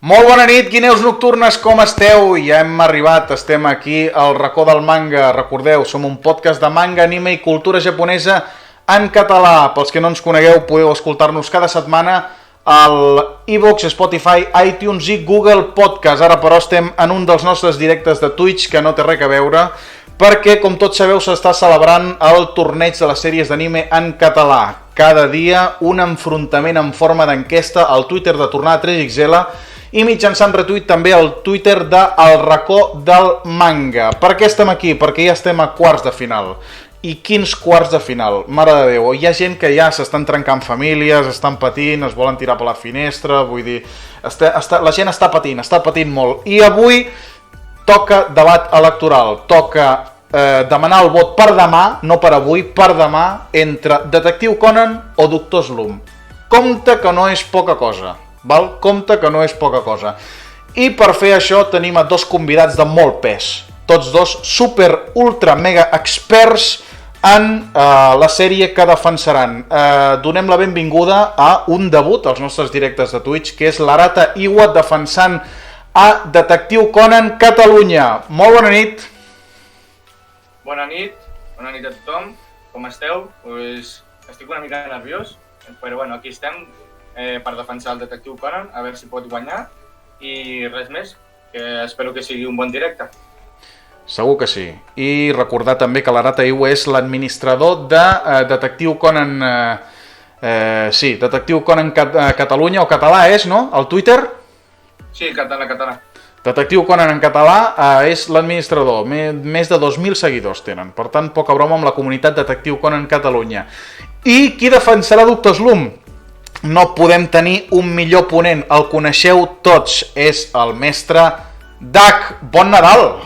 Molt bona nit, guineus nocturnes, com esteu? Ja hem arribat, estem aquí al racó del manga. Recordeu, som un podcast de manga, anime i cultura japonesa en català. Pels que no ens conegueu, podeu escoltar-nos cada setmana al iVoox, Spotify, iTunes i Google Podcast. Ara, però, estem en un dels nostres directes de Twitch, que no té res a veure, perquè, com tots sabeu, s'està celebrant el torneig de les sèries d'anime en català. Cada dia un enfrontament en forma d'enquesta al Twitter de Tornada 3XL i mitjançant retuit també al Twitter de El Racó del Manga. Per què estem aquí? Perquè ja estem a quarts de final. I quins quarts de final? Mare de Déu, hi ha gent que ja s'estan trencant famílies, estan patint, es volen tirar per la finestra, vull dir, la gent està patint molt. I avui toca debat electoral, toca demanar el vot per demà, no per avui, per demà, entre Detectiu Conan o Doctor Slump. Compte que no és poca cosa, val? Compte que no és poca cosa. I per fer això tenim a dos convidats de molt pes, tots dos super, ultra, mega experts en la sèrie que defensaran. Donem la benvinguda a un debut als nostres directes de Twitch, que és l'Arata Iwa defensant a Detectiu Conan Catalunya. Molt bona nit. Bona nit a tothom, com esteu? Pues estic una mica nerviós, però bueno, aquí estem per defensar el Detectiu Conan, a veure si pot guanyar, i res més, que espero que sigui un bon directe. Segur que sí. I recordar també que l'Arata Iwa és l'administrador de Detectiu Conan, Detectiu Conan Catalunya, o català és, no? El Twitter? Sí, català. Detectiu Conan en català és l'administrador, més de 2.000 seguidors tenen, per tant, poca broma amb la comunitat Detectiu Conan Catalunya. I qui defensarà Doctor Slump? No podem tenir un millor ponent, el coneixeu tots, és el mestre Dak. Bon Nadal!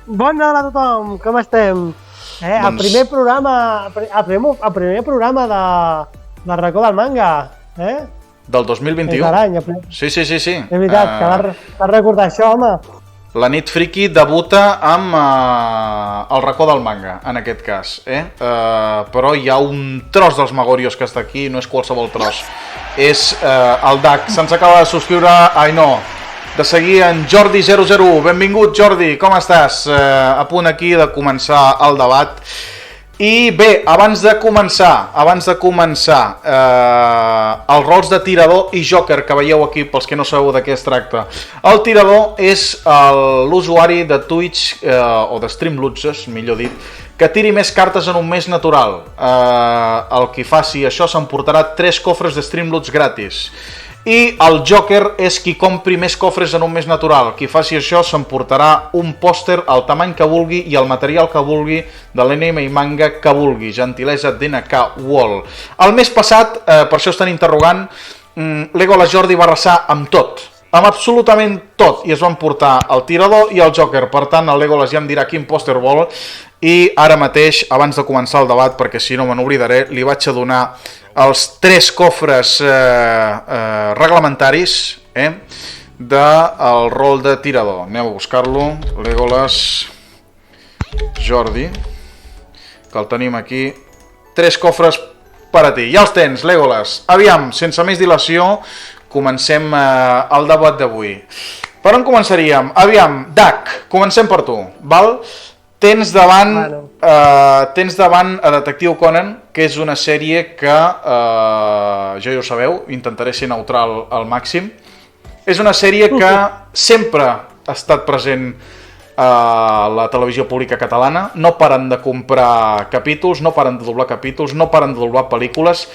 Bon Nadal a tothom, com estem? El primer programa de Racó del Manga, Del 2021. És l'any, Sí. És veritat, que vas recordar això, home. La nit friki debuta amb el Racó del Manga, en aquest cas. Però hi ha un tros dels Magorios que està aquí, no és qualsevol tros. És el Dak. Se'ns acaba de subscriure, de seguir en Jordi001. Benvingut, Jordi, com estàs? A punt aquí de començar el debat. I bé, abans de començar, els rols de tirador i joker que veieu aquí, pels que no sabeu de què es tracta. El tirador és l'usuari de Twitch, o de Streamloots, millor dit, que tiri més cartes en un mes natural. El qui faci això s'emportarà 3 cofres de Streamloots gratis. I el Joker és qui compri més cofres en un mes natural. Qui faci això s'emportarà un pòster al tamany que vulgui i el material que vulgui de l'anime i manga que vulgui. Gentilesa DNK Wall. El mes passat, per això estan interrogant, Legolas Jordi va arrasar amb tot. Amb absolutament tot. I es van portar el tirador i el Joker. Per tant, el Legolas ja em dirà quin pòster vol. I ara mateix, abans de començar el debat, perquè si no me n'oblidaré, li vaig a donar els 3 cofres reglamentaris del rol de tirador. Anem a buscar-lo. Legolas Jordi, que el tenim aquí. 3 cofres per a ti. Ja els tens, Legolas. Aviam, sense més dilació, comencem el debat d'avui. Per on començaríem? Aviam, Dak, comencem per tu, val? Tens davant a Detectiu Conan, que és una sèrie que, ja ho sabeu, intentaré ser neutral al màxim. És una sèrie que sempre ha estat present a la televisió pública catalana. No paren de comprar capítols, no paren de doblar capítols, no paren de doblar pel·lícules.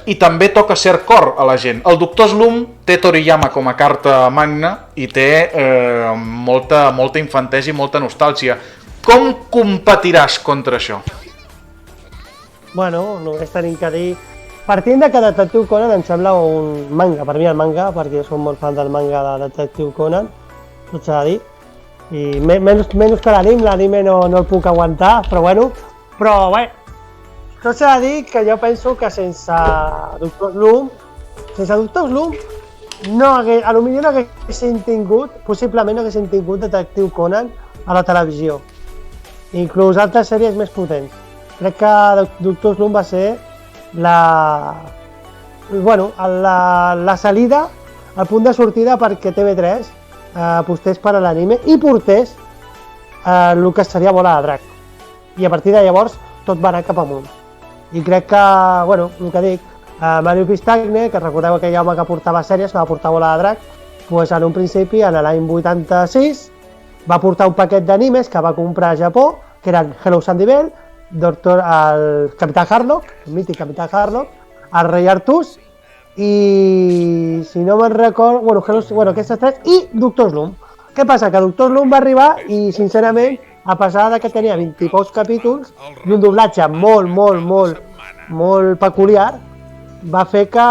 I també toca cert cor a la gent. El Doctor Slump té Toriyama com a carta magna i té molta infantesa i molta nostàlgia. Com competiràs contra això? Bueno, només tenim que dir... Partint de que Detectiu Conan em sembla un manga, per mi el manga, perquè som molt fan del manga de Detectiu Conan, tot s'ha de dir. I menys que l'anime no el puc aguantar, però bueno. Però bé, tot s'ha de dir que jo penso que sense Doctor Slump, potser no haguéssim tingut, possiblement no haguéssim tingut Detectiu Conan a la televisió. Inclús altres sèries més potents. Crec que Doctor Slump va ser la salida el punt de sortida perquè TV3 apostés per a l'anime i portés el que seria Bola de Drac. I a partir de llavors tot va anar cap amunt. I crec que, bueno, el que dic, Mario Pistagne, que recordeu aquell home que portava sèries, que va portar Bola de Drac, doncs en un principi, en l'any 86, va portar un paquet d'animes que va comprar a Japó, que eren Hello Sandy Bell, el Capità Harlock, el mític Capità Harlock, el Rei Artús, i si no me'n recordo, bueno, aquestes tres, i Doctor Slump. Què passa? Que Doctor Slump va arribar i, sincerament, a pesar de que tenia 20 i pocs capítols i un doblatge molt peculiar, va fer que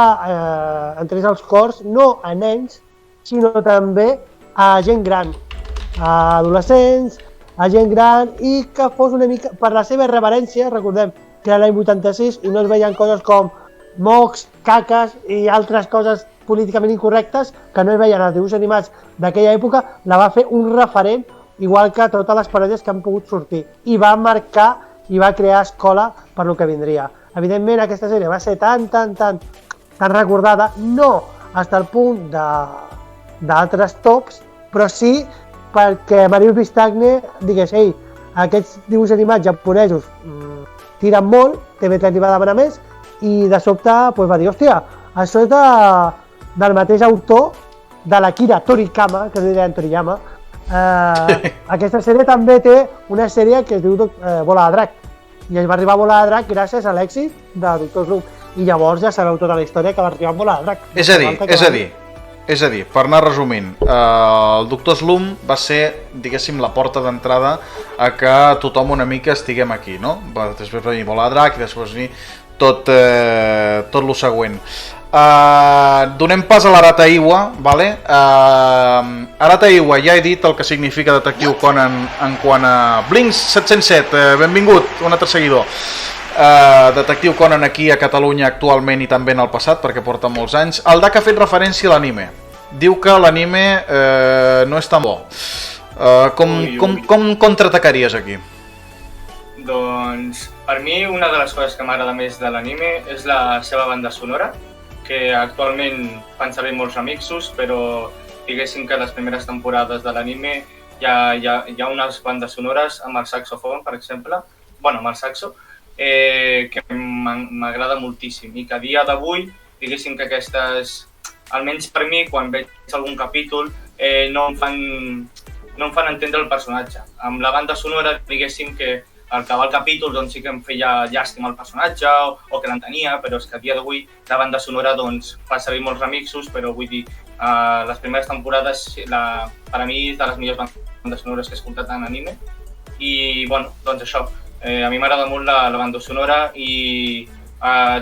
entrés als cors no a nens, sinó també a gent gran, a adolescents, a gent gran, i que fos una mica, per la seva irreverència, recordem que era l'any 86 i no es veien coses com mocs, caques i altres coses políticament incorrectes que no es veien als dibuixos animats d'aquella època, la va fer un referent, igual que totes les paròdies que han pogut sortir, i va marcar i va crear escola per lo que vindria. Evidentment, aquesta sèrie va ser tan recordada, no fins al punt d'altres tops, però sí perquè Mario Pistagne digués, ei, aquests dibuixos animats japonesos tiren molt, TV3 li va demanar més, i de sobte va dir, hòstia, això és del mateix autor de l'Akira Toriyama, que es deia Toriyama. Aquesta sèrie també té una sèrie que es diu Bola de Drac, i es va arribar a Bola de Drac gràcies a l'èxit de Doctor Slump, i llavors ja sabeu tota la història que va arribar a Bola de Drac. És a dir, per anar resumint, el Doctor Slump va ser, diguéssim, la porta d'entrada a que tothom una mica estiguem aquí, no? Després va venir Bola de Drac i després va venir tot el següent. Donem pas a l'Arata Iwa, vale? Arata Iwa, ja he dit el que significa Detectiu Conan en quant a Blinks 707, benvingut, un altre seguidor. Detectiu Conan aquí a Catalunya actualment i també en el passat, perquè porta molts anys. El DAC ha fet referència a l'anime. Diu que l'anime no és tan bo. Com contraatacaries aquí? Doncs, per mi, una de les coses que m'agrada més de l'anime és la seva banda sonora, que actualment fan servir molts remixos, però diguéssim que les primeres temporades de l'anime hi ha unes bandes sonores amb el saxofon, per exemple, amb el saxo, que m'agrada moltíssim i que a dia d'avui, diguéssim que aquestes, almenys per mi, quan veig algun capítol, no em fan entendre el personatge. Amb la banda sonora, diguéssim que al acabar el capítol doncs, sí que em feia llàstima el personatge o que l'entenia, però és que a dia d'avui la banda sonora doncs, fa servir molts remixos, però vull dir, les primeres temporades per a mi és de les millors bandes sonores que he escoltat en anime i doncs això, a mi m'agrada molt la banda sonora i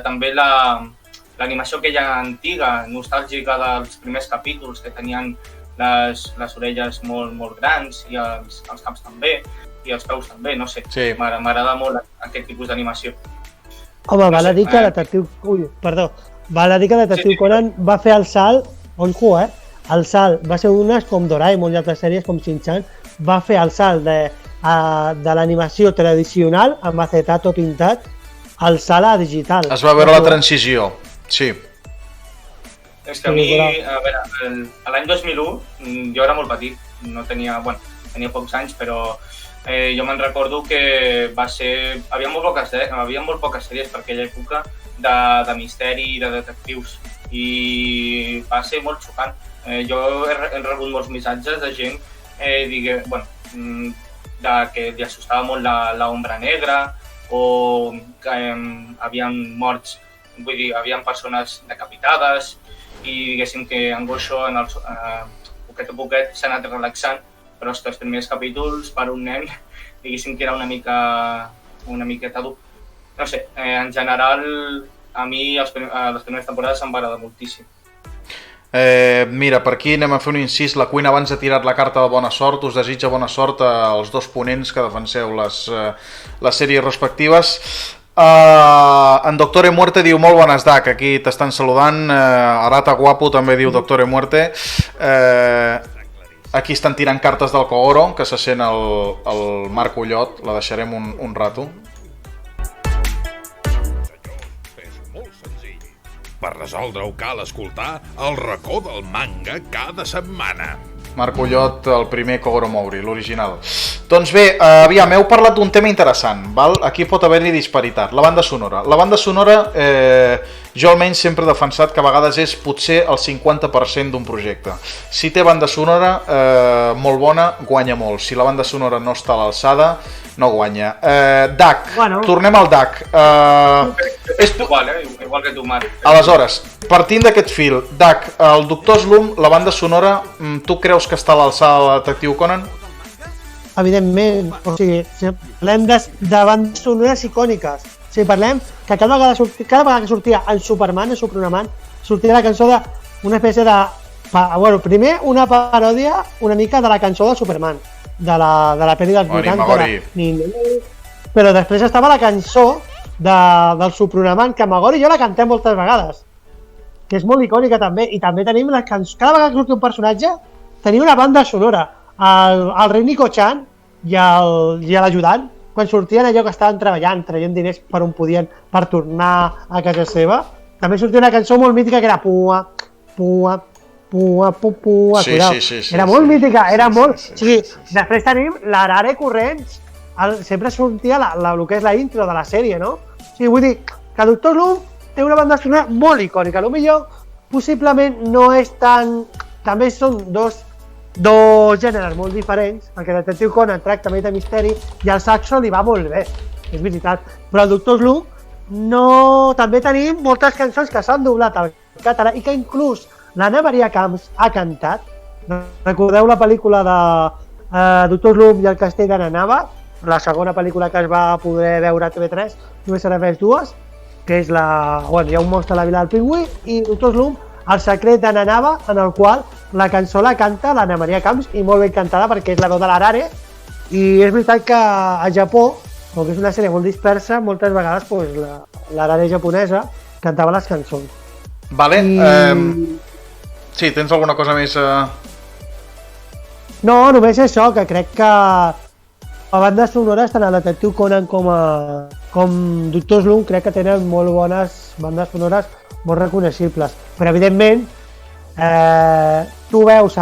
també l'animació aquella antiga, nostàlgica dels primers capítols que tenien les orelles molt grans i els caps també i els peus també, no sé, sí. M'agrada molt aquest tipus d'animació. Home, val a dir que Detectiu Conan va fer el salt, el salt va ser unes com Doraemon i altres sèries com Shin-Chan, va fer el salt de l'animació tradicional amb acetato tintat al salt a digital. Es va veure la transició, sí. És que a mi, a veure, l'any 2001 jo era molt petit, tenia pocs anys, però jo me'n recordo que havia molt poques sèries per aquella època de misteri i de detectius i va ser molt xocant. Jo he rebut molts missatges de gent que li assustava molt l'ombra negra o que havien morts, vull dir, havien persones decapitades i diguéssim que angoixo poquet a poquet s'ha anat relaxant, però és que els primers capítols per un nen diguéssim que era una miqueta dur. No sé, en general a mi les primeres temporades em va agradar moltíssim. Mira, per aquí anem a fer un incís. La Cuina, abans de tirar la carta de bona sort, us desitja bona sort als dos ponents que defenseu les sèries respectives. En Doctor Muerte diu molt bones DAC, aquí t'estan saludant. Arata Guapo també diu Doctor Muerte. Aquí estan tirant cartes del Kogoro, que se sent el Marc Ullot, la deixarem un rato. Per resoldre-ho cal escoltar el racó del manga cada setmana. Marc Ullot, el primer Kogoro Mouri, l'original. Doncs bé, aviam, heu parlat d'un tema interessant, val? Aquí pot haver-hi disparitat, la banda sonora. La banda sonora, jo almenys sempre he defensat que a vegades és potser el 50% d'un projecte. Si té banda sonora molt bona, guanya molt. Si la banda sonora no està a l'alçada, no guanya. DAC, tornem al DAC. Igual que tu, Marc. Aleshores, partint d'aquest fil, DAC, el Doctor Slump, la banda sonora, tu creus que està a l'alçada de Detectiu Conan? Evidentment, o sigui, si parlem de bandes sonores icòniques, si parlem que cada vegada que sortia en Superman, en Superman, sortia la cançó d'una espècie de... Bueno, primer una paròdia una mica de la cançó de Superman, de la pel·li dels 80, però després estava la cançó del Superman, que Magori i jo la cantem moltes vegades, que és molt icònica també, i també tenim les cançons, cada vegada que surt un personatge tenia una banda sonora. El rei Nico-chan i l'ajudant, quan sortien allò que estaven treballant, traient diners per on podien per tornar a casa seva, també sortia una cançó molt mítica que era Pua, Pua, Pua, Pua, Pua, era molt mítica, era molt... O sigui, després tenim l'Arare Corrents, sempre sortia el que és la intro de la sèrie, no? O sigui, vull dir que Doctor Slump té una banda sonora molt icònica, potser possiblement no és tan... També són dos gèneres molt diferents, perquè Detectiu Conan tracta més de misteri i el Saxo li va molt bé, és veritat, però el Doctor Slump no... També tenim moltes cançons que s'han doblat al català i que inclús l'Anna Maria Camps ha cantat. Recordeu la pel·lícula de Doctor Slump i el castell de Nanava, la segona pel·lícula que es va poder veure a TV3, només serà més dues, que és la... Bueno, hi ha un monstre a la vila del pingüí i Doctor Slump, el secret de Nanava, en el qual la cançó la canta l'Anna Maria Camps i molt ben cantada perquè és la veu de l'Arare, i és veritat que a Japó, com que és una sèrie molt dispersa, moltes vegades l'Arare japonesa cantava les cançons. Vale. Sí, tens alguna cosa més? No, només això, que crec que a bandes sonores tant el Detectiu Conan com Doctor Slump crec que tenen molt bones bandes sonores molt reconeixibles, però evidentment tu veus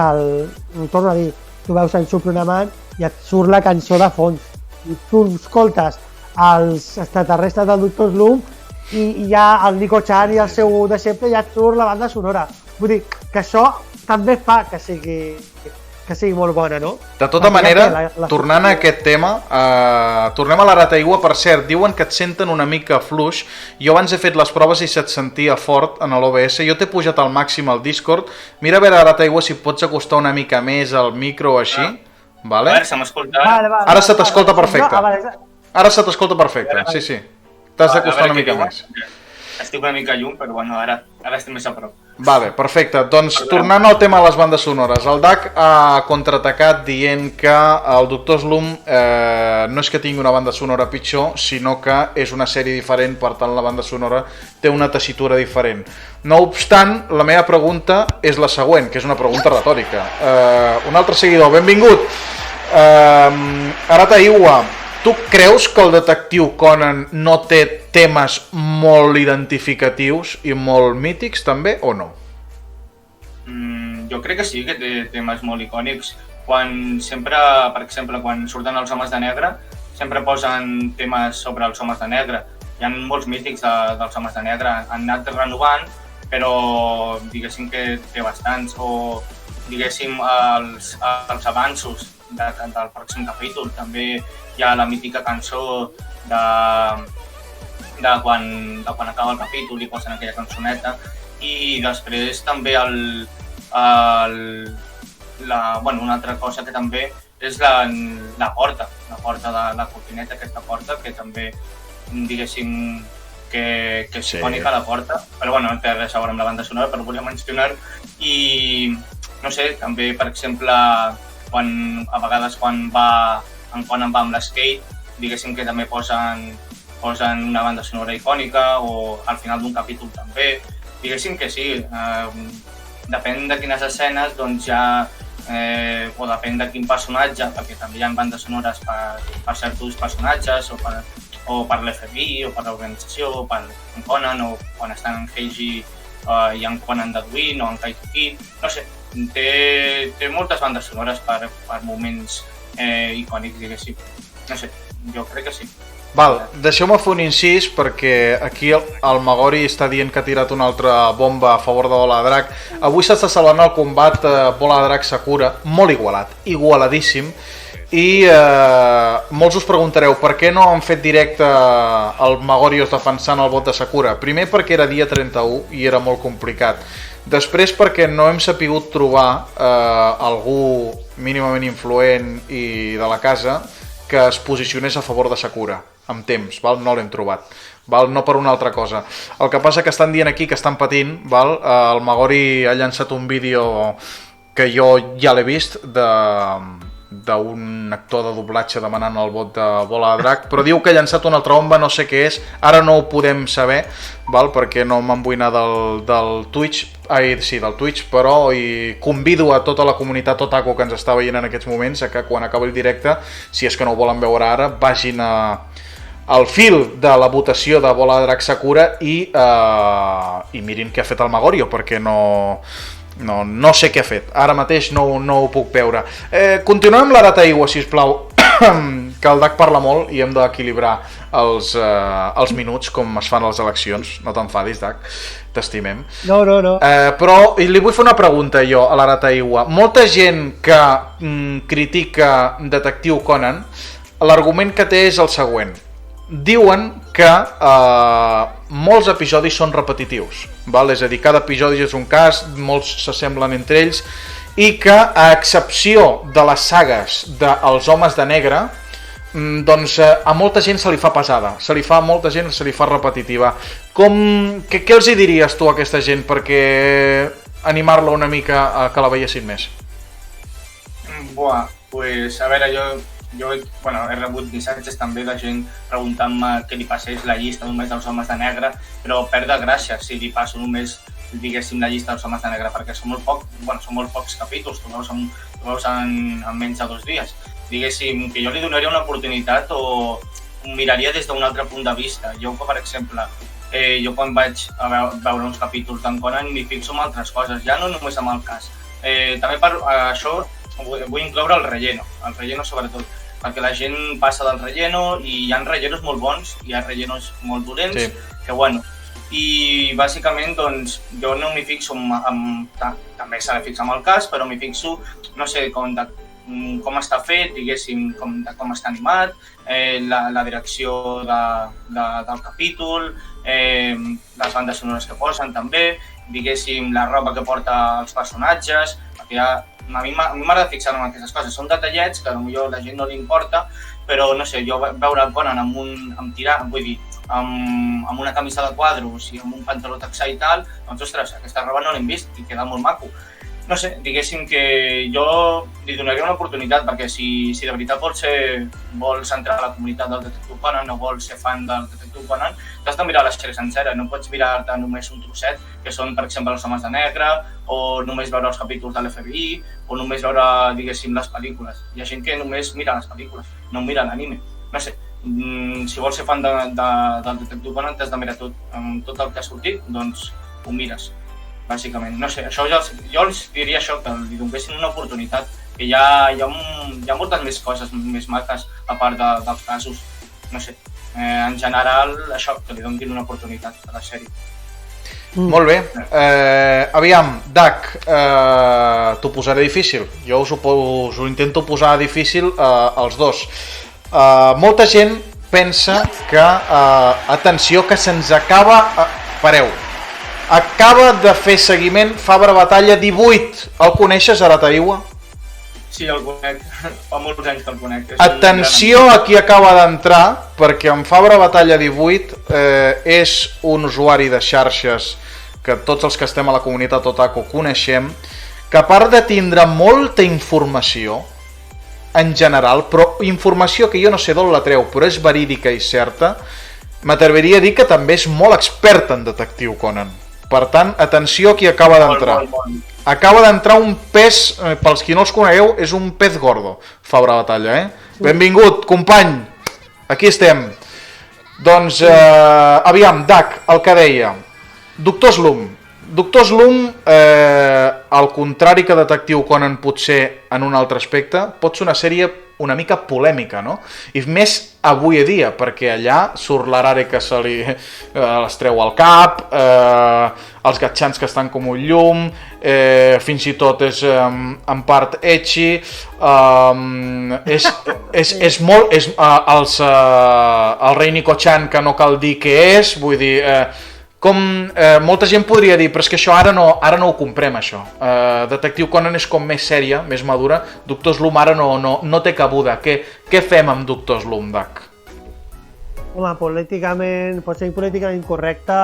torno a dir, tu veus el Superman i et surt la cançó de fons, i tu escoltes els extraterrestres del Doctor Slump i ja el Nico-chan i el seu deixeble ja et surt la banda sonora. Vull dir que això també fa que sigui molt bona, no? De tota manera, tornant a aquest tema, tornem a l'Arategua. Per cert, diuen que et senten una mica fluix. Jo abans he fet les proves i se't sentia fort en l'OBS. Jo t'he pujat al màxim al Discord. Mira a veure, Arategua, si pots acostar una mica més al micro o així. Vale? A veure, se m'escolta. Ara se t'escolta perfecte. Ara se t'escolta perfecte, sí. T'has d'acostar una mica més. Estic una mica lluny, però bueno, ara estic més a prop. Vale, perfecte. Doncs tornant al tema de les bandes sonores, el DAC ha contraatacat dient que el Doctor Slump no és que tingui una banda sonora pitjor, sinó que és una sèrie diferent, per tant la banda sonora té una tessitura diferent. No obstant, la meva pregunta és la següent, que és una pregunta retòrica. Un altre seguidor, benvingut. Arategua, tu creus que el Detectiu Conan no té temes molt identificatius i molt mítics també, o no? Jo crec que sí, que té temes molt icònics. Sempre, per exemple, quan surten els homes de negre, sempre posen temes sobre els homes de negre. Hi ha molts mítics dels homes de negre, han anat renovant, però diguéssim que té bastants, o diguéssim els avanços del pròxim capítol. També hi ha la mítica cançó de quan acaba el capítol i posen aquella cançoneta, i després també una altra cosa que també és la porta de la cortineta, aquesta porta que també diguéssim que és icònica, la porta, però bueno, no té res a veure amb la banda sonora, però volia mencionar. I no sé, també per exemple a vegades quan en Conan va amb l'skate, diguéssim que també posen una banda sonora icònica, o al final d'un capítol també. Diguéssim que sí, depèn de quines escenes, doncs ja, o depèn de quin personatge, perquè també hi ha bandes sonores per certs personatges, o per l'FBI, o per l'organització, o per Conan, o quan estan en Heiji hi ha en Conan Dadwin o en Kaito Kid, no sé, té moltes bandes sonores per moments icònics, diguéssim. No sé, jo crec que sí. Val, deixeu-me fer un incís perquè aquí el Magori està dient que ha tirat una altra bomba a favor de Bola de Drac. Avui s'està celebrant el combat Bola de Drac Sakura, molt igualat, igualadíssim, i molts us preguntareu per què no han fet directe el Magorios defensant el vot de Sakura. Primer perquè era dia 31 i era molt complicat. Després perquè no hem sapigut trobar algú mínimament influent i de la casa que es posicionés a favor de Sakura amb temps, val? No l'hem trobat, val? No per una altra cosa. El que passa que estan dient aquí que estan patint, val? El Magori ha llançat un vídeo que jo ja l'he vist d'un actor de doblatge demanant el vot de Bola de Drac, però diu que ha llançat una altra bomba, no sé què és, ara no ho podem saber, val? Perquè no m'han vuinat del Twitch, del Twitch, però i convido a tota la comunitat otaku que ens està veient en aquests moments a que quan acabi el directe, si és que no ho volen veure ara, vagin al fil de la votació de Bola de Drac Sakura i mirin què ha fet el Magorio, perquè no sé què ha fet. Ara mateix no ho puc veure. Continuem amb l'Arata Iwa, sisplau, que el DAC parla molt i hem d'equilibrar els minuts com es fan a les eleccions. No t'enfadis, DAC, t'estimem. No. Però li vull fer una pregunta jo a l'Arata Iwa. Molta gent que critica Detectiu Conan, l'argument que té és el següent. Diuen que molts episodis són repetitius, val? És a dir, cada episodi és un cas, molts s'assemblen entre ells, i que a excepció de les sagues dels Homes de Negre, doncs a molta gent se li fa pesada, se li fa repetitiva. Què els hi diries tu a aquesta gent perquè animar-la una mica a que la veiessin més? Buah, pues a veure, jo he rebut missatges també de gent preguntant-me què li passés la llista només dels Homes de Negre, però perd de gràcia si li passo només, diguéssim, la llista dels Homes de Negre, perquè són molt pocs capítols, tu veus en menys de 2 dies. Diguéssim, que jo li donaria una oportunitat o ho miraria des d'un altre punt de vista. Jo, per exemple, quan vaig a veure uns capítols d'en Conan m'hi fixo en altres coses, ja no només amb el cas. També per això vull incloure el relleno sobretot, perquè la gent passa del relleno i hi ha rellenos molt bons, hi ha rellenos molt dolents, sí. Que bueno, i bàsicament doncs jo no m'hi fixo també s'ha de fixar en el cas, però m'hi fixo, no sé, com està fet, diguéssim, com està animat, la direcció del capítol, les bandes sonores que posen també, diguéssim, la roba que porta els personatges, perquè a mi m'agrada fixar-me en aquestes coses. Són detallets que potser a la gent no li importa, però no sé, jo veure el Conan amb una camisa de quadros i amb un pantaló texà i tal, doncs ostres, aquesta roba no l'hem vist i queda molt maco. No sé, diguéssim que jo li donaria una oportunitat, perquè si de veritat vols entrar a la comunitat del Detectiu Conan, no vols ser fan del Detectiu Conan, t'has de mirar la sèrie sencera, no pots mirar-te només un trosset, que són, per exemple, els Homes de Negre, o només veure els capítols de l'FBI, o només veure, diguéssim, les pel·lícules. Hi ha gent que només mira les pel·lícules, no mira l'anime. No sé, si vols ser fan del Detectiu Conan, t'has de mirar tot el que ha sortit, doncs ho mires. Bàsicament, no sé, jo els diria això, que li donessin una oportunitat, que hi ha moltes més coses més maques a part dels casos, no sé, en general això, que li donin una oportunitat a la sèrie. Molt bé, aviam, Dac, t'ho posaré difícil, jo us ho intento posar difícil als dos. Molta gent pensa que, atenció, que se'ns acaba, acaba de fer seguiment Fabra Batalla 18. El coneixes, Arata Iwa? Sí, el conec. Fa molts anys que el conec. Atenció a qui acaba d'entrar, perquè en Fabra Batalla 18 és un usuari de xarxes que tots els que estem a la comunitat otaku coneixem, que a part de tindre molta informació, en general, però informació que jo no sé d'on la treu, però és verídica i certa, m'atreviria a dir que també és molt expert en Detectiu Conan. Per tant, atenció a qui acaba d'entrar. Acaba d'entrar un pes, pels qui no els conegueu, és un pez gordo, Fabra Batalla, Benvingut, company, aquí estem. Doncs, aviam, Dac, el que deia, Doctor Slum, Doctor Slump, al contrari que Detectiu Conan potser en un altre aspecte, pot ser una sèrie una mica polèmica, no? I més avui a dia, perquè allà surt l'Arare que se li les treu al cap, els gatxans que estan com un llum, fins i tot és en part ecchi, és molt... el rei Nico-chan, que no cal dir què és, vull dir... molta gent podria dir, però és que això ara no ho comprem, això. Detectiu Conan és com més sèria, més madura. Doctor Slump ara no té cabuda. Què fem amb Doctor Slump, Dac? Home, pot ser políticament incorrecte.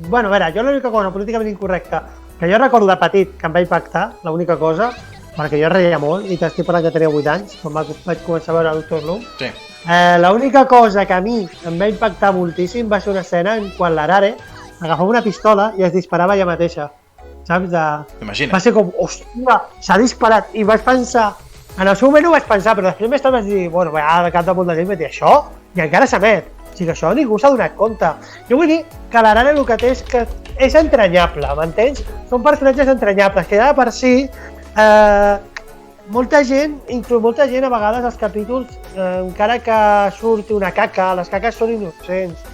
Bueno, a veure, jo l'única cosa políticament incorrecta que jo recordo de petit que em va impactar, l'única cosa, perquè jo reia molt, i t'estic parlant que tenia 8 anys, quan vaig començar a veure Doctor Slump. Sí. L'única cosa que a mi em va impactar moltíssim va ser una escena en quan l'Arare agafava una pistola i es disparava ella mateixa, saps? Imagina't. Va ser com, hòstia, s'ha disparat, i vaig pensar, en el seu moment ho vaig pensar, però després més tard vaig dir, bueno, al cap de molt de gent vaig dir, això? I encara s'emet, o sigui que això ningú s'ha donat compte. Jo vull dir que l'Arare el que té és que és entranyable, m'entens? Són personatges entranyables, que ja de per si, molta gent a vegades als capítols, encara que surti una caca, les caques són innocents,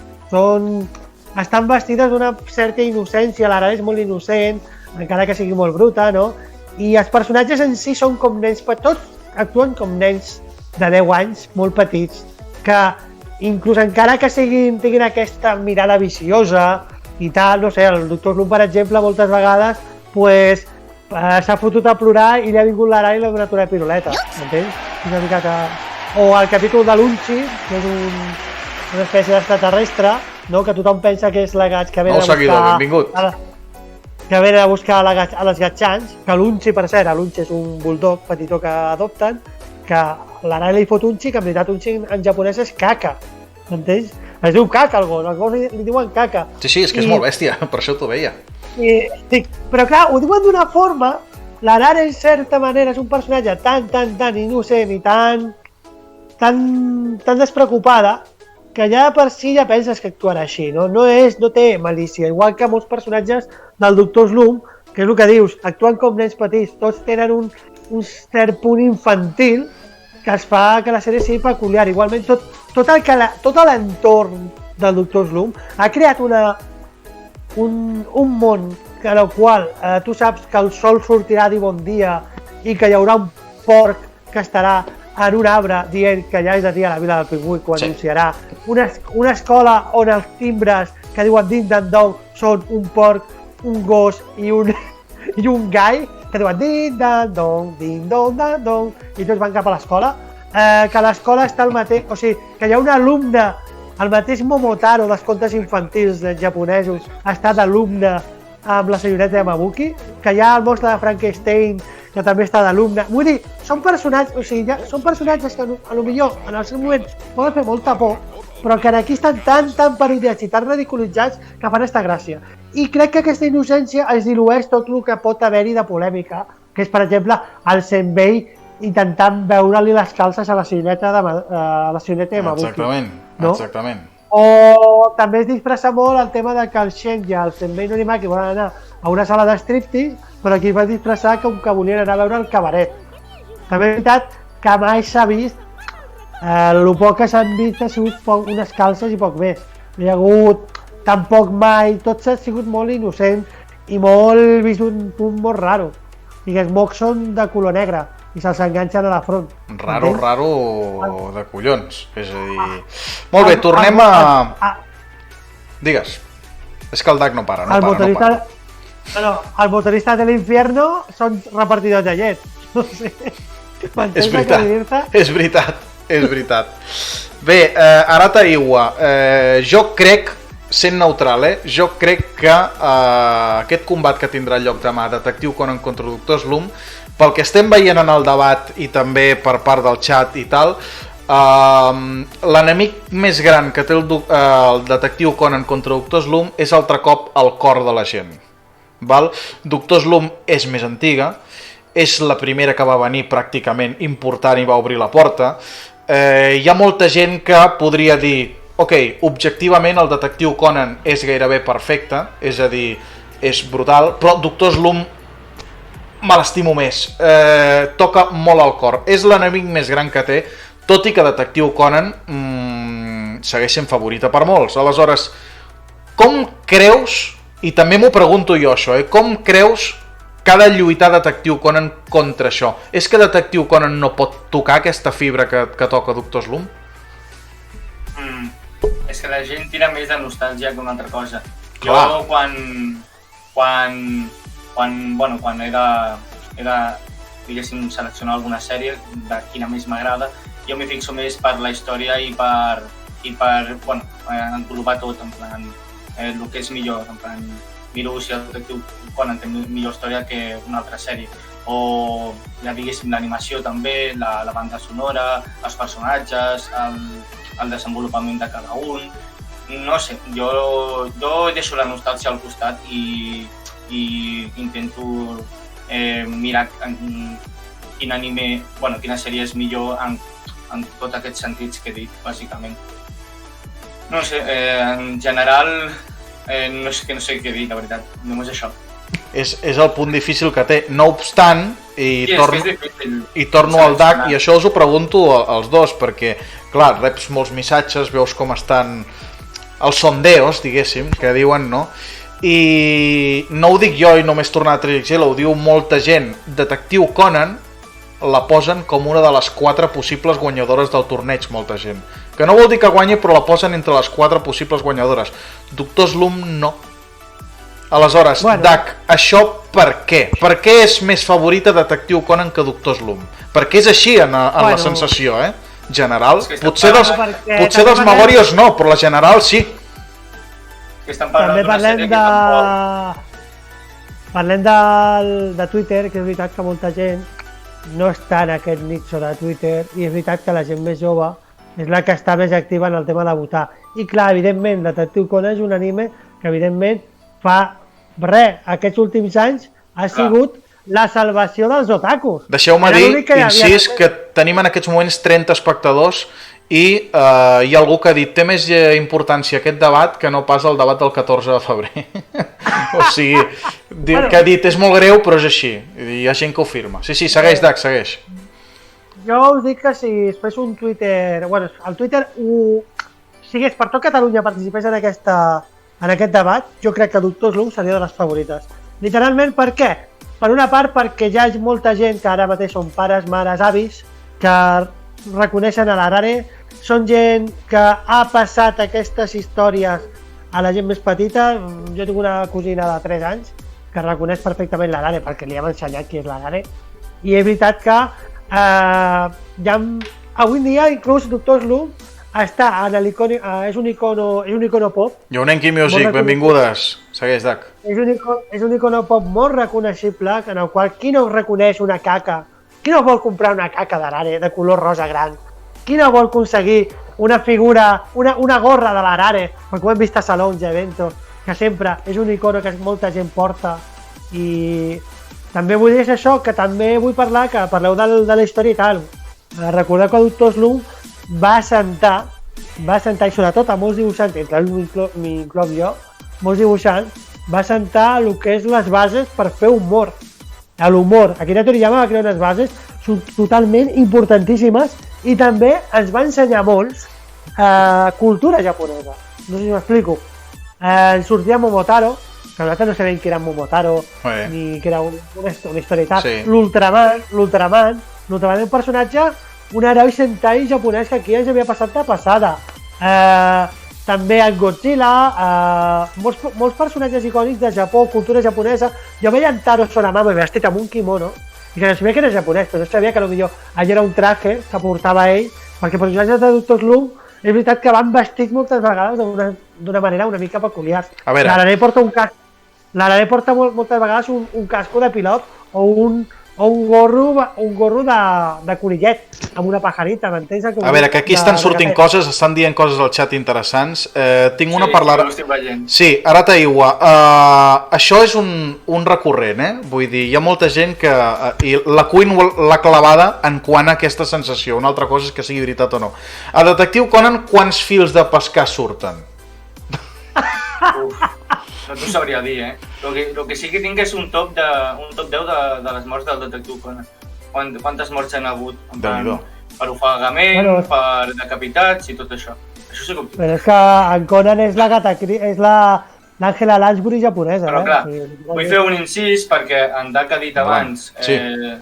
estan vestides d'una certa innocència, l'Arare és molt innocent, encara que sigui molt bruta, no? I els personatges en si són com nens, tots actuen com nens de 10 anys, molt petits, que inclús encara que tinguin aquesta mirada viciosa i tal, no sé, el Doctor Slump, per exemple, moltes vegades, pues, s'ha fotut a plorar i li ha vingut l'Arare i li ha donat una piruleta, entens? Una miqueta... O el capítol de l'Unchi, que és una espècie d'extraterrestre, no? Que tothom pensa que és la Gatch que ve a buscar a les gatxans, que l'Unchi, per cert, l'Unchi és un bulldog petitó que adopten, que l'Arare li fot Unchi, que en veritat Unchi en japonès és caca, entens? Es diu caca, el gos li diuen caca. Sí, és que és molt bèstia, per això t'ho veia. Però clar, ho diuen d'una forma, l'Arare en certa manera és un personatge tan innocent i tan despreocupada, que ja per si ja penses que actuarà així, no té malícia, igual que molts personatges del Doctor Slump, que és el que dius, actuen com nens petits, tots tenen un cert punt infantil que es fa que la sèrie sigui peculiar. Igualment, tot l'entorn del Doctor Slump ha creat un món en el qual tu saps que el sol sortirà a dir bon dia i que hi haurà un porc que estarà en un arbre dient que ja és de dia a la vila del Pingüí, que ho anunciarà. Una escola on els timbres que diuen din dan dong són un porc, un gos i un gai, que diuen din dan dong, din dong dan dong, i tots van cap a l'escola. Que l'escola està al mateix... O sigui, que hi ha un alumne, el mateix Momotaro dels contes infantils japonesos, ha estat alumne amb la senyoreta Yamabuki, que hi ha el monstre de Frankenstein, que també està d'alumne. Vull dir, són personatges que potser en el seu moment poden fer molta por, però que aquí estan tan parodiats i tan ridiculitzats que fan esta gràcia. I crec que aquesta innocència es dilueix tot el que pot haver-hi de polèmica, que és, per exemple, el Senbei intentant veure-li les calces a la senyoreta Yamabuki. Exactament. O també es disfressa molt el tema de que el Shen i el Senbei Norimaki volen anar a una sala de striptease, però aquí es va disfressar com que volien anar a veure el cabaret. També és veritat que mai s'ha vist, el poc que s'han vist ha sigut unes calces i poc més. No hi ha hagut tampoc mai, tot s'ha sigut molt innocent i molt vist un punt molt raro. I que els mocs són de color negre i se'ls enganxen a la front. Raro de collons. És a dir... Molt bé, tornem a... Digues. És que el Dac no para. El motorista de l'infierno són repartidors de llet. No sé. És veritat. Bé, Arata Iwa, jo crec, sent neutral, jo crec que aquest combat que tindrà lloc demà, Detectiu Conan contra Doctor Slump, pel que estem veient en el debat i també per part del xat i tal, l'enemic més gran que té el Detectiu Conan contra Doctor Slump és altre cop el cor de la gent. Doctor Slump és més antiga, és la primera que va venir pràcticament important i va obrir la porta. Hi ha molta gent que podria dir, ok, objectivament el Detectiu Conan és gairebé perfecte, és a dir, és brutal, però Doctor Slump me l'estimo més, toca molt al cor, és l'enemic més gran que té, tot i que Detectiu Conan segueix sent favorita per molts. Aleshores, com creus, i també m'ho pregunto jo això, com creus que ha de lluitar Detectiu Conan contra això? És que Detectiu Conan no pot tocar aquesta fibra que toca Doctor Slump? És que la gent tira més de nostàlgia que una altra cosa. Clar. Jo quan he de diguéssim, seleccionar alguna sèrie de quina més m'agrada, jo m'hi fixo més per la història i per englobar tot, en plan, el que és millor, en plan, miro si el Detectiu Conan té millor història que una altra sèrie, o ja diguéssim l'animació també, la banda sonora, els personatges, el desenvolupament de cada un. No sé, jo deixo la nostàlgia al costat i intento mirar quina sèrie és millor en tots aquests sentits que he dit, bàsicament. No sé, en general no sé què dir, la veritat, només això. És el punt difícil que té. No obstant, i torno al DAC, i això us ho pregunto als dos, perquè, clar, reps molts missatges, veus com estan els sondeos, diguéssim, que diuen, no? I no ho dic jo i només tornar a Trixela, ho diu molta gent. Detectiu Conan la posen com una de les 4 possibles guanyadores del torneig, molta gent. Que no vol dir que guanyi, però la posen entre les 4 possibles guanyadores. Doctor Slump no. Aleshores, bueno. Dac, això per què? Per què és més favorita Detectiu Conan que Doctor Slump? Perquè és així en la sensació, general. Potser dels Magorios no, però la general sí. També parlem de Twitter, que és veritat que molta gent no està en aquest nicho de Twitter i és veritat que la gent més jove és la que està més activa en el tema de votar. I clar, evidentment, Detectiu Conan és un anime que evidentment aquests últims anys ha sigut la salvació dels otakus. Deixeu-me dir, incís, que tenim en aquests moments 30 espectadors i hi ha algú que ha dit té més importància aquest debat que no pas el debat del 14 de febrer. O sigui, que ha dit és molt greu però és així, hi ha gent que ho firma. Sí, segueix, Dac, segueix. Jo us dic que si es fes un Twitter, el Twitter sigués per tot Catalunya participés en aquest debat, jo crec que Doctor Slump seria de les favorites. Literalment, per què? Per una part, perquè ja hi ha molta gent que ara mateix són pares, mares, avis, que reconeixen a l'Arare, són gent que ha passat aquestes històries a la gent més petita. Jo tinc una cosina de 3 anys que reconeix perfectament l'Arare perquè li hem ensenyat qui és l'Arare. I és veritat que avui en dia inclús Doctor Slump està és un icono pop. Yonenki Music, benvingudes. Segueix, Dac. És un icono pop molt reconeixible, en el qual qui no reconeix una caca, qui no vol comprar una caca d'Arare de color rosa gran, qui no vol aconseguir una figura, una gorra de l'Arare, perquè ho hem vist a salons i eventos, que sempre és un icono que molta gent porta. I també vull dir això, que també vull parlar, que parleu de la història i tal. Recordeu que Doctor Slump va assentar, i sobretot a molts dibuixants, entre ells m'incloc jo, molts dibuixants, va assentar el que és les bases per fer humor. L'humor, Akira Toriyama va crear unes bases totalment importantíssimes i també ens va ensenyar molts cultura japonesa. No sé si m'explico. Sortia Momotaro, que nosaltres no sabem qui era Momotaro, ni que era una història i tal. Sí. L'Ultraman, un personatge, un heroi sentai japonès que aquí ens havia passat de passada. També el Godzilla, molts personatges icònics de Japó, cultura japonesa. Jo veia en Taro Soramama vestit amb un kimono i que no sabia que era japonès, però no sabia que potser allò era un traje que portava ell, perquè els personatges de Doctor Slump és veritat que van vestits moltes vegades d'una manera una mica peculiar. L'Arare porta un casc, l'Arare porta moltes vegades un casco de pilot o un gorro de conillet amb una pajarita, m'entens? A veure, que aquí estan sortint coses, estan dient coses al xat interessants. Tinc una per l'Ara... Sí, ara t'aigua. Això és un recurrent, Vull dir, hi ha molta gent que... I la Queen l'ha clavada en quant a aquesta sensació. Una altra cosa és que sigui veritat o no. A Detectiu Conan, quants fils de pescar surten? no t'ho sabria dir, El que sí que tinc és un top 10 de les morts del detectiu Conan. Quantes morts han hagut? Per ofegament, per decapitats i tot això. Això sí que ho tinc. Però és que en Conan és la gata, és l'Àngela Lansbury japonesa. Però clar, vull fer un incís perquè en Dak ha dit abans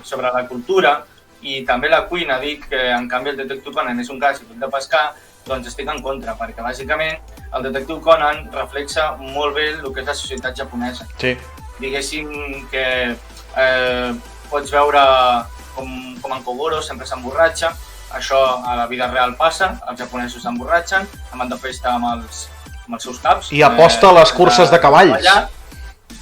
sobre la cultura i també la Queen ha dit que en canvi el detectiu Conan és un cas de pescar, doncs estic en contra, perquè bàsicament el detectiu Conan reflexa molt bé el que és la societat japonesa. Sí. Diguéssim que pots veure com en Kogoro sempre s'emborratxa, això a la vida real passa, els japonesos s'emborratxen, van de festa amb els seus caps. I aposta a les curses de cavalls.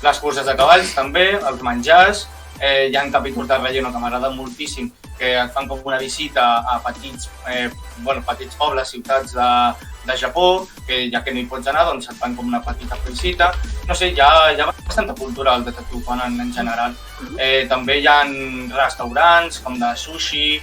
Les curses de cavalls també, els menjars, hi ha capítols de relleno que m'agrada moltíssim, que et fan com una visita a petits pobles, ciutats de Japó, que ja que no hi pots anar, doncs et fan com una petita visita. No sé, hi ha bastanta cultura al detectiu Conan en general. També hi ha restaurants com de sushi,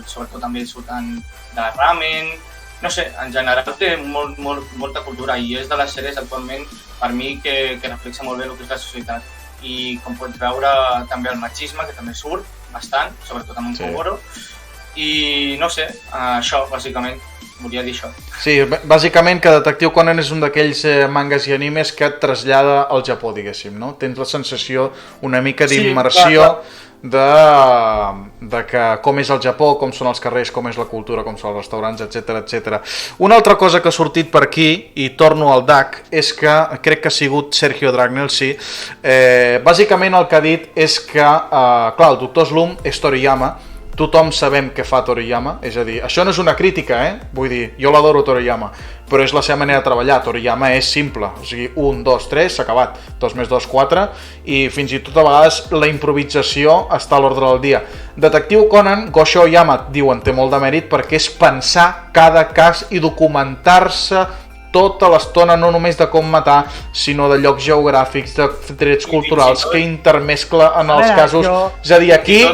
sobretot també surten de ramen. No sé, en general té molta cultura i és de les sèries actualment per mi que reflexa molt bé el que és la societat. I com pots veure també el machisme, que també surt bastant, sobretot amb un Kogoro. I no sé, això bàsicament, volia dir això. Sí, bàsicament que Detectiu Conan és un d'aquells mangas i animes que et trasllada al Japó, diguéssim, no? Tens la sensació una mica d'immersió de que com és el Japó, com són els carrers, com és la cultura, com són els restaurants, etc. Una altra cosa que ha sortit per aquí, i torno al DAC, és que crec que ha sigut Sergio Dragnel, sí. Bàsicament el que ha dit és que, clar, el Dr. Slump és Toriyama, tothom sabem què fa Toriyama, és a dir, això no és una crítica, vull dir, jo l'adoro Toriyama, però és la seva manera de treballar. Toriyama és simple, o sigui, 1, 2, 3, s'ha acabat, 2 més 2, 4, i fins i tot a vegades la improvisació està a l'ordre del dia. Detectiu Conan, Gosho Yama, diuen, té molt de mèrit perquè és pensar cada cas i documentar-se tota l'estona, no només de com matar, sinó de llocs geogràfics, de trets culturals, que intermescla en els casos. És a dir, aquí...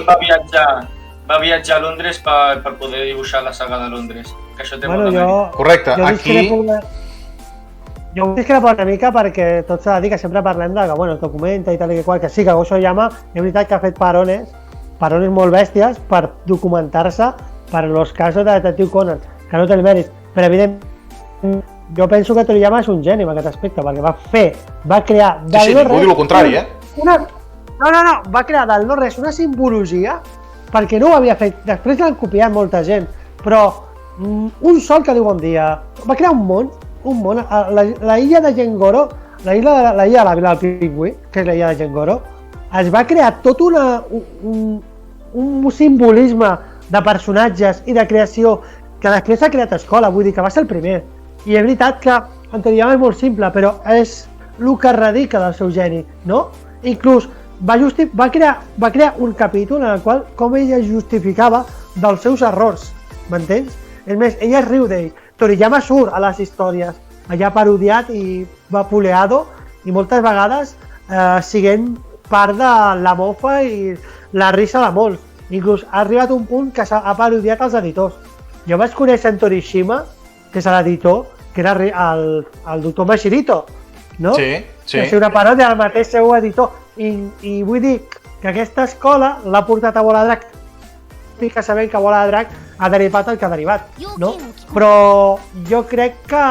Va viatjar a Londres per poder dibuixar la saga de Londres, que això té molt de mèrit. Correcte, aquí... Jo ho discrepo una mica perquè tot s'ha de dir que sempre parlem de que es documenta i tal i qual, que sí, que Gosho Yama és veritat que ha fet parones molt bèsties per documentar-se per als casos de Detectiu Conan, que no té el mèrit, però evidentment jo penso que Toriyama és un geni en aquest aspecte, perquè va crear del no res... Vull dir el contrari, No, va crear del no res una simbologia perquè no ho havia fet, després l'han copiat molta gent, però un sol que diu bon dia, va crear un món, la illa de Gengoro, la illa de la vila del pingüí, que és la illa de Gengoro, es va crear tot un simbolisme de personatges i de creació que després s'ha creat a escola, vull dir que va ser el primer. I és veritat que en Toriyama és molt simple, però és el que radica del seu geni, no? Inclús va crear un capítol en el qual com ella justificava dels seus errors, m'entens? És més, ella es riu d'ell. Toriyama surt a les històries, allà parodiat i vapuleado, i moltes vegades siguent part de la mofa i la risa de molts. Inclús ha arribat un punt que ha parodiat els editors. Jo vaig conèixer en Torishima, que és l'editor, que era el doctor Mashirito, no? Sí. Que és una paròdia del mateix seu editor. I vull dir que aquesta escola l'ha portat a Bola de Drac, que sabem que Bola de Drac ha derivat el que ha derivat, no? Però jo crec que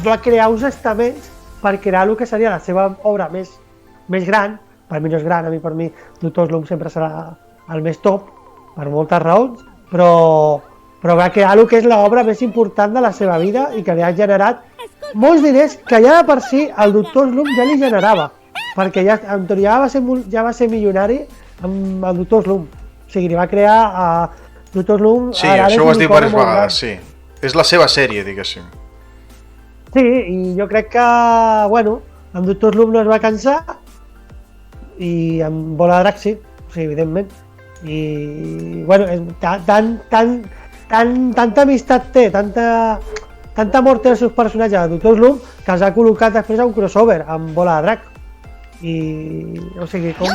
va crear uns estaments per crear el que seria la seva obra més gran, per mi no és gran, per mi Dr. Slump sempre serà el més top, per moltes raons, però va crear el que és l'obra més important de la seva vida i que li ha generat molts diners que ja de per si el Dr. Slump ja li generava, perquè en Toriyama ja va ser milionari amb el Dr. Slump, o sigui, li va crear a Dr. Slump... Sí, això ho has dit diverses vegades, sí. És la seva sèrie, diguéssim. Sí, i jo crec que, amb Dr. Slump no es va cansar i amb Bola de Drac sí, evidentment. I, tanta amistat té, tanta amor té els seus personatges de Dr. Slump que els ha col·locat després a un crossover amb Bola de Drac. I, o sigui, com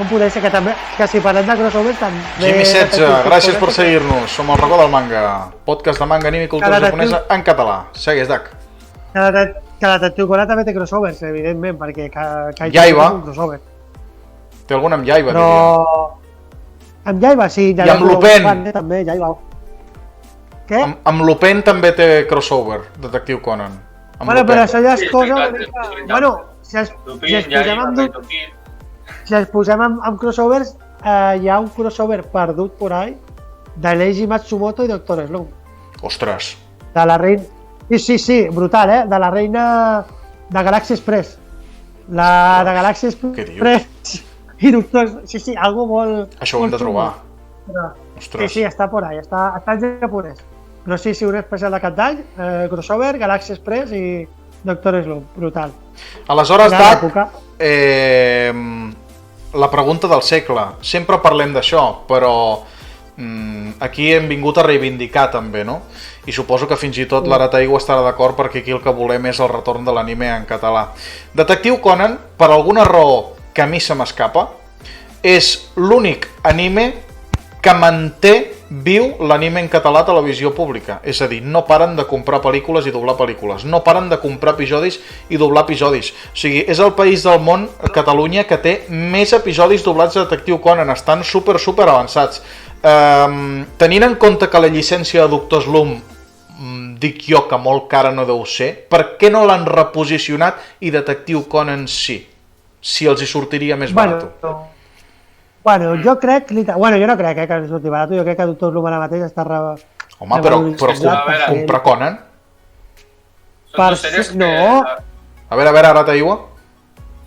podria ser que si parlem de crossover també... Jimmy 16, gràcies per seguir-nos. Som el Racó del Manga, podcast de manga, anime i cultura japonesa en català. Segueix, Dac. que Detective Conan també té crossovers, evidentment, perquè Jaiba. és un crossover. Té algun amb Jaiba, Però... Amb Jaiba, sí. I amb Lupin. També, Jaiba. Què? Amb Lupin també té crossover, Detective Conan. Bueno, però això ja és cosa... Bueno, si ens posem amb crossovers, hi ha un crossover perdut por ahí de Leiji Matsumoto i Dr. Slump. Ostres. De la reina... Sí, brutal, de la reina de Galaxy Express. La de Galaxy Express i Doctor... Sí, algo molt... Això ho hem de trobar. Ostres. Sí, està por ahí, està en japonès. Però sí, un especial de cap d'any, crossover, Galaxy Express i Doctor Slump, brutal. Aleshores, Dac, la pregunta del segle. Sempre parlem d'això, però aquí hem vingut a reivindicar també, no? I suposo que fins i tot l'Arataigo estarà d'acord perquè aquí el que volem és el retorn de l'anime en català. Detective Conan, per alguna raó que a mi se m'escapa, és l'únic anime que manté viu l'anime en català a televisió pública. És a dir, no paren de comprar pel·lícules i doblar pel·lícules. No paren de comprar episodis i doblar episodis. O sigui, és el país del món, Catalunya, que té més episodis doblats de Detective Conan. Estan super avançats. Tenint en compte que la llicència de Doctor Slump, dic jo que molt cara no deu ser, per què no l'han reposicionat i Detective Conan sí? Si els hi sortiria més barat. Bueno, jo crec... Bueno, jo no crec que ens surti barat. Jo crec que Doctor Slump ara mateix està... Home, però comprar Conan? Són dos sèries que... No. A veure, Arataigo.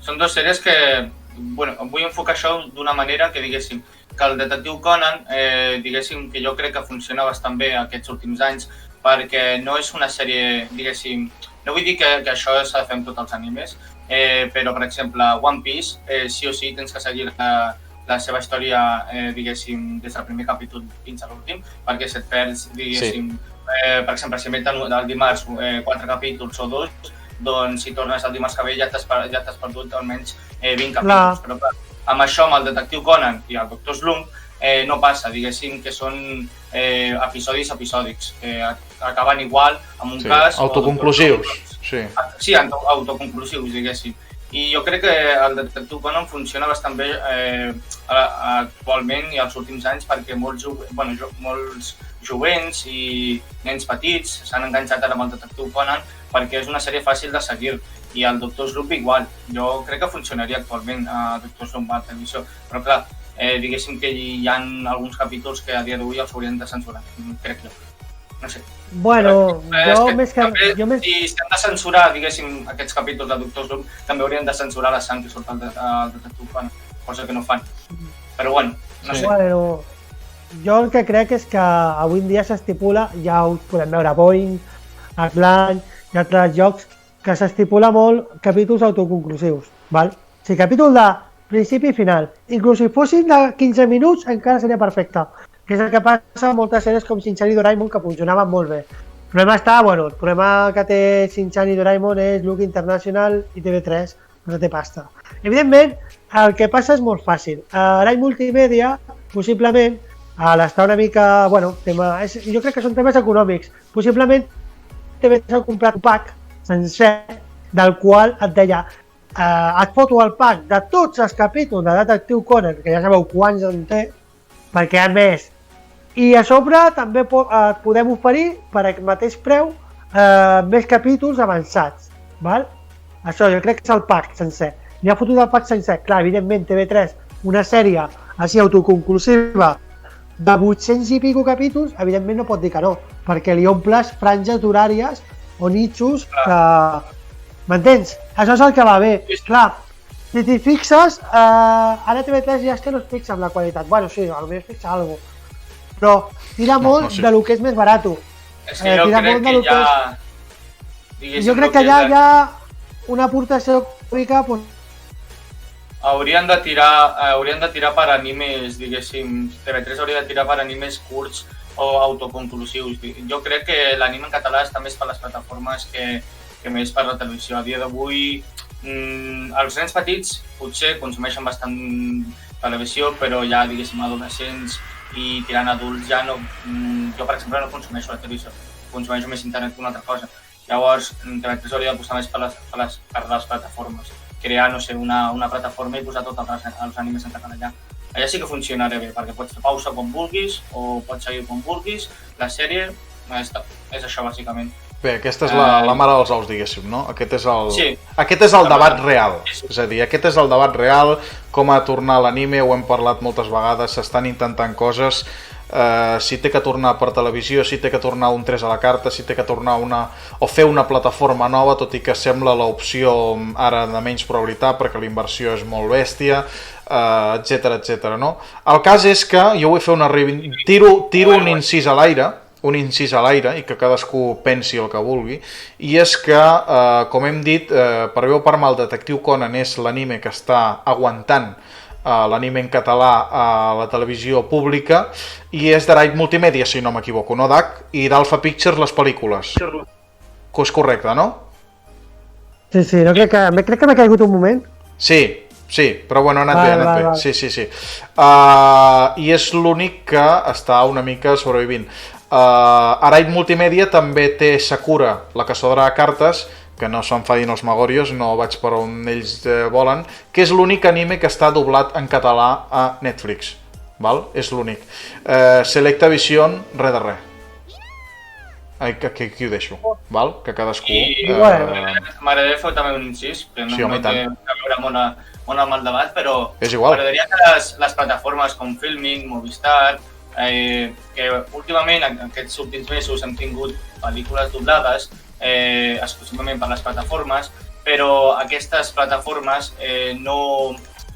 Són dos sèries que... Bueno, vull enfocar això d'una manera que diguéssim que el Detective Conan, diguéssim que jo crec que funciona bastant bé aquests últims anys perquè no és una sèrie, diguéssim... No vull dir que això s'ha de fer amb tots els animes, però, per exemple, One Piece, sí o sí tens que seguir la seva història, diguéssim, des del primer capítol fins a l'últim, perquè si et perds, diguéssim, per exemple, si emeten el dimarts 4 capítols o 2, doncs si tornes el dimarts que ve ja t'has perdut almenys 20 capítols. Però clar, amb això, amb el Detective Conan i el Doctor Slump, no passa, diguéssim que són episodis episòdics, que acaben igual amb un cas... Autoconclusius. Sí, autoconclusius, diguéssim. I jo crec que el Detective Conan funciona bastant bé actualment i els últims anys perquè molts jovents i nens petits s'han enganxat ara amb el Detective Conan perquè és una sèrie fàcil de seguir i el Doctor Slump igual. Jo crec que funcionaria actualment a Doctor Slump a la televisió, però clar, diguéssim que hi ha alguns capítols que a dia d'avui els haurien de censurar, crec jo. No sé. Bueno, jo més que... Si hem de censurar, diguéssim, aquests capítols de Doctor Slump, també haurien de censurar la sang que surt al Detective Conan, cosa que no fan. Però bueno, no sé. Bueno, jo el que crec és que avui en dia s'estipula, ja ho podem veure a Boeing, a Blanc i altres jocs, que s'estipula molt capítols autoconclusius, val? O sigui, capítol de principi i final. Inclús si fossin de 15 minuts encara seria perfecte. Que és el que passa amb moltes sèries com Shin-chan i Doraemon que funcionaven molt bé. El problema que té Shin-chan i Doraemon és Look International i TV3, no té pasta. Evidentment, el que passa és molt fàcil. Rai Multimèdia, possiblement, al estar una mica... Bueno, jo crec que són temes econòmics. Possiblement TV3 ha comprat un pack sencer del qual et deia et foto el pack de tots els capítols de Detective Conan, que ja sabeu quants en té, perquè a més. I a sobre també et podem oferir per al mateix preu més capítols avançats. Val? Això jo crec que és el pack sencer. Li ha fotut el pack sencer. Clar, evidentment TV3, una sèrie així autoconclusiva de 800 i pico capítols, evidentment no pot dir que no, perquè li omples franges horàries o nichos que... M'entens? Això és el que va bé. Clar, si t'hi fixes, ara TV3 ja és que no es fixa en la qualitat. Bueno, sí, potser es fixa alguna cosa. Però tira molt de lo que és més barat. És que jo crec que ja... Jo crec que ja hi ha una aportació econòmica... Haurien de tirar per animes, diguéssim, TV3 hauria de tirar per animes curts o autoconclusius. Jo crec que l'anime en català està més per les plataformes que més per la televisió. A dia d'avui, els nens petits potser consumeixen bastant televisió, però ja, diguéssim, adolescents i tirant adults ja no... Jo, per exemple, no consumeixo la televisió, consumeixo més internet que una altra cosa. Llavors, TV3 hauria d'apostar més per les plataformes. Crear, no sé, una plataforma i posar tots els animes en català allà. Allà sí que funcionarà bé, perquè pots fer pausa quan vulguis o pots seguir quan vulguis. La sèrie és això, bàsicament. Bé, aquesta és la mare dels ous, diguéssim, no? Aquest és el La debat mare. real. Sí. És a dir, aquest és el debat real, com ha tornat l'anime, ho hem parlat moltes vegades, s'estan intentant coses, si té que tornar per televisió, si té que tornar un 3 a la carta, si té que tornar o fer una plataforma nova, tot i que sembla l'opció ara de menys probabilitat perquè la inversió és molt bèstia, etc, no? El cas és que jo vull fer tiro un incís a l'aire, i que cadascú pensi el que vulgui, i és que, com hem dit, per bé o per mal, Detectiu Conan és l'anime que està aguantant l'anime en català a la televisió pública, i és d'Arite Multimèdia, si no m'equivoco, no, Dac? I d'Alpha Pictures les pel·lícules. Que és correcte, no? Sí, no crec que m'ha caigut un moment. Sí, però bueno, ha anat bé. Val. Sí. I és l'únic que està una mica sobrevivint. Arite Multimèdia també té Sakura, la caçadora de cartes, que no s'enfadin els Magorios, no vaig per on ells volen, que és l'únic anime que està doblat en català a Netflix. Val? És l'únic. Selecta Vision, res de res. Aquí ho deixo, val? Que cadascú... M'agradaria fer també un incís, que no té a veure molt amb el debat, però m'agradaria que les plataformes com Filmin, Movistar, que últimament, aquests últims mesos, hem tingut pel·lícules doblades exclusivament per les plataformes, però aquestes plataformes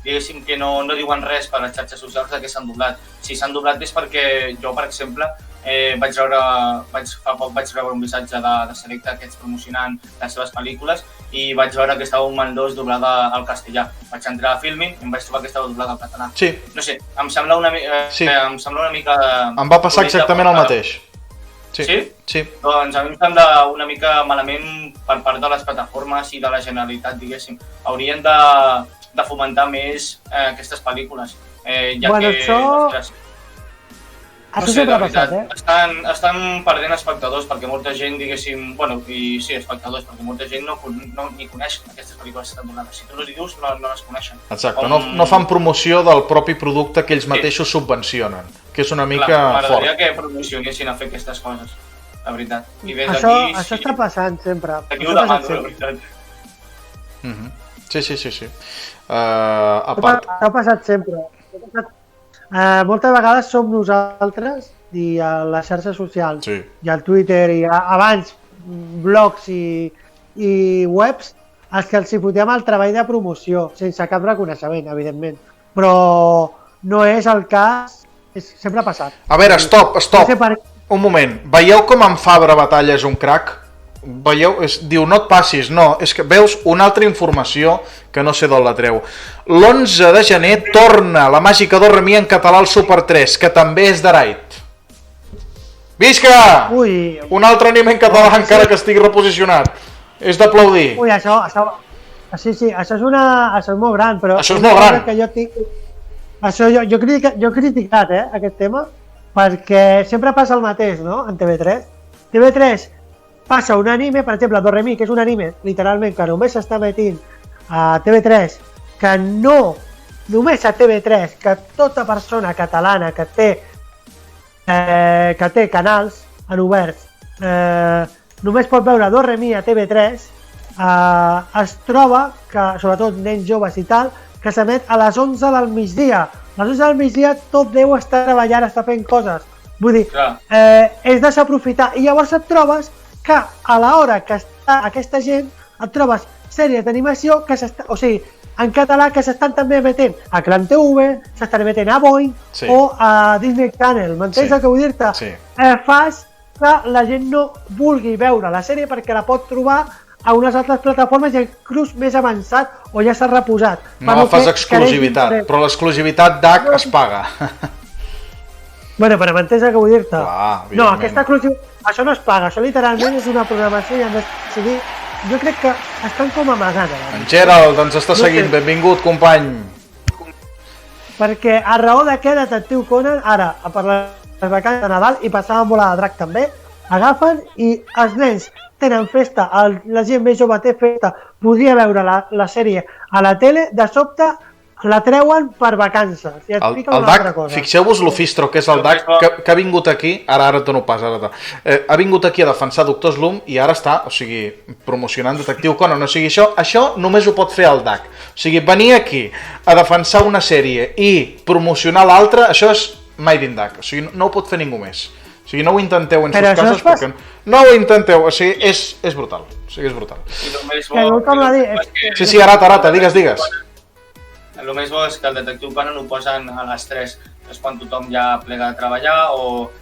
diguéssim que no diuen res per les xarxes socials que s'han doblat. Si s'han doblat és perquè jo, per exemple, fa poc vaig rebre un missatge de Selecta aquests promocionant les seves pel·lícules i vaig veure que estava un Mal2 doblada al castellà. Vaig entrar a Filmin i em vaig trobar que estava doblada al català. Sí. No sé, em sembla una mica... Em va passar exactament el mateix. Sí? Doncs a mi em sembla una mica malament per part de les plataformes i de la Generalitat, diguéssim. Haurien de fomentar més aquestes pel·lícules. Això sempre ha passat, Estan perdent espectadors perquè molta gent, diguéssim... espectadors, perquè molta gent no ni coneix aquestes pel·lícules que estan donades. Si tu no els dius, no les coneixen. Exacte, no fan promoció del propi producte que ells mateixos subvencionen, que és una mica fort. M'agradaria que promocionessin a fer aquestes coses, la veritat. Això està passant sempre. Aquí ho demano, la veritat. Sí. Això ha passat sempre. Moltes vegades som nosaltres i a les xarxes socials i al Twitter i abans blogs i webs els que els hi fotem el treball de promoció sense cap reconeixement, evidentment, però no és el cas, sempre ha passat. A veure, stop, un moment, veieu com en Fabra Batalla és un crac? Veieu? Diu, no et passis, no, és que veus una altra informació que no sé d'on la treu. L'11 de gener torna la màgica Doremi en català al Super 3, que també és d'Arite. Visca! Un altre anime en català encara que estigui reposicionat. És d'aplaudir. Ui, això és molt gran, però... Això és molt gran. Jo he criticat aquest tema, perquè sempre passa el mateix, no?, en TV3. TV3 passa un anime, per exemple, Doremi, que és un anime, literalment, que només s'està emetint a TV3, que no només a TV3, que tota persona catalana que té canals en oberts només pot veure Doremi a TV3, es troba que, sobretot nens joves i tal, que s'emet a les 11 del migdia. A les 11 del migdia tot deu estar treballant, està fent coses. Vull dir, és desaprofitar. I llavors et trobes que a l'hora que està aquesta gent et trobes sèries d'animació que en català que s'estan també emetent a Clan TV, s'estan emetent a Boing o a Disney Channel. M'entens el que vull dir-te? Fas que la gent no vulgui veure la sèrie perquè la pot trobar a unes altres plataformes i inclús més avançat o ja s'ha reposat. No fas exclusivitat, però l'exclusivitat DAC es paga. Bueno, però m'entens el que vull dir-te? No, aquesta exclusivitat... Això no es paga, això literalment és una programació i han de decidir... Jo crec que estan com amagant. En Gerald ens està seguint, benvingut, company. Perquè a raó de què Detectiu Conan, ara, per les vacances de Nadal, i passava amb Bola de Drac també, agafen i els nens tenen festa, la gent més jove té festa, podria veure la sèrie a la tele, de sobte la treuen per vacances i et fiquen El una altra DAC, cosa. fixeu-vos l'Ofistro, que és el DAC, que ha vingut aquí, ara et dono pas, ha vingut aquí a defensar Doctor Slump i ara està, o sigui, promocionant Detectiu Conan, o sigui, això només ho pot fer el DAC. O sigui, venir aquí a defensar una sèrie i promocionar l'altra, això és Made in DAC, o sigui, no ho pot fer ningú més. O sigui, no ho intenteu en sus cases, perquè no ho intenteu, o sigui, és brutal, o sigui, és brutal. I el més bo... Sí, Arata, digues. El més bo és que el Detectiu Conan ho posen a les 3, és quan tothom ja plega de treballar o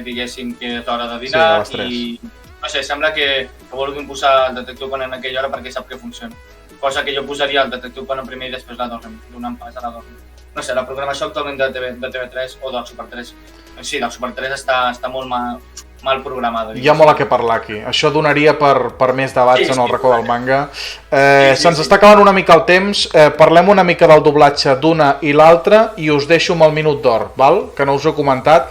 diguéssim que és l'hora de dinar. Sí, a les 3. I no sé, sembla que vulguin posar el Detectiu Conan en aquella hora perquè sap que funciona. Cosa que jo posaria el Detectiu Conan primer i després la dorm, donant pas a la dorm. No sé, la programació actualment de TV3 o del Super 3, sí, del Super 3 està molt mal programada. Hi ha molt a què parlar aquí. Això donaria per més debats en el racó del manga. Se'ns està acabant una mica el temps. Parlem una mica del doblatge d'una i l'altra i us deixo amb el minut d'or, val? Que no us he comentat,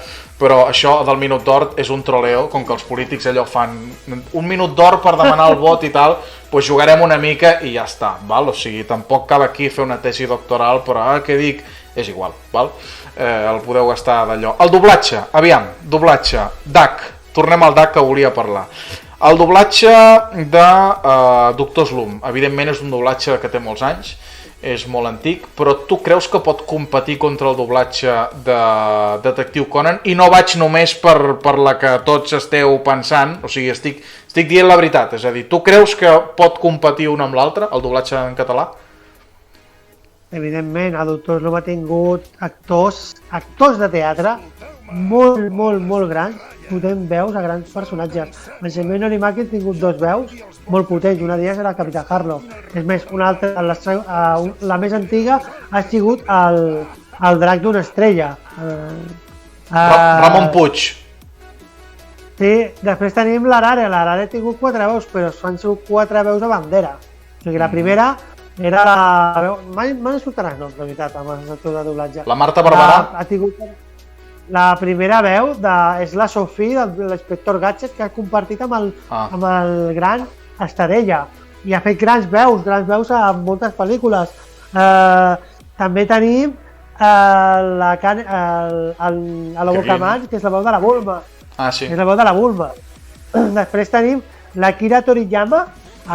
però això del minut d'or és un troleo, com que els polítics allò fan un minut d'or per demanar el vot i tal, doncs jugarem una mica i ja està, val? O sigui, tampoc cal aquí fer una tesi doctoral, però què dic? És igual, val? El podeu gastar d'allò. El doblatge, aviam, DAC. Tornem al DAC que volia parlar. El doblatge de Doctor Slump, evidentment és un doblatge que té molts anys, és molt antic, però tu creus que pot competir contra el doblatge de Detectiu Conan? I no vaig només per la que tots esteu pensant, o sigui, estic dient la veritat, és a dir, tu creus que pot competir una amb l'altra, el doblatge en català? Evidentment, el Doctor Slump ha tingut actors de teatre molt grans, potent veus a grans personatges. En Shinmei Norimaki ha tingut dos veus molt potents, una d'elles era el Capità Harlow. És més, una altra, la més antiga ha sigut el drac d'una estrella. Ramon Puig. Sí, després tenim l'Arare ha tingut 4 veus, però han sigut 4 veus a bandera. O sigui, la primera era la veu... Mai no surten els noms, de veritat, amb els actors de doblatge. La Marta Barberà? Ha tingut... La primera veu és la Sophie, de l'inspector Gadget, que ha compartit amb el gran Estadella. I ha fet grans veus a moltes pel·lícules. També tenim la Bocaman, que és la veu de la Bulma. Ah, sí. És la veu de la Bulma. Després tenim l'Akira Toriyama.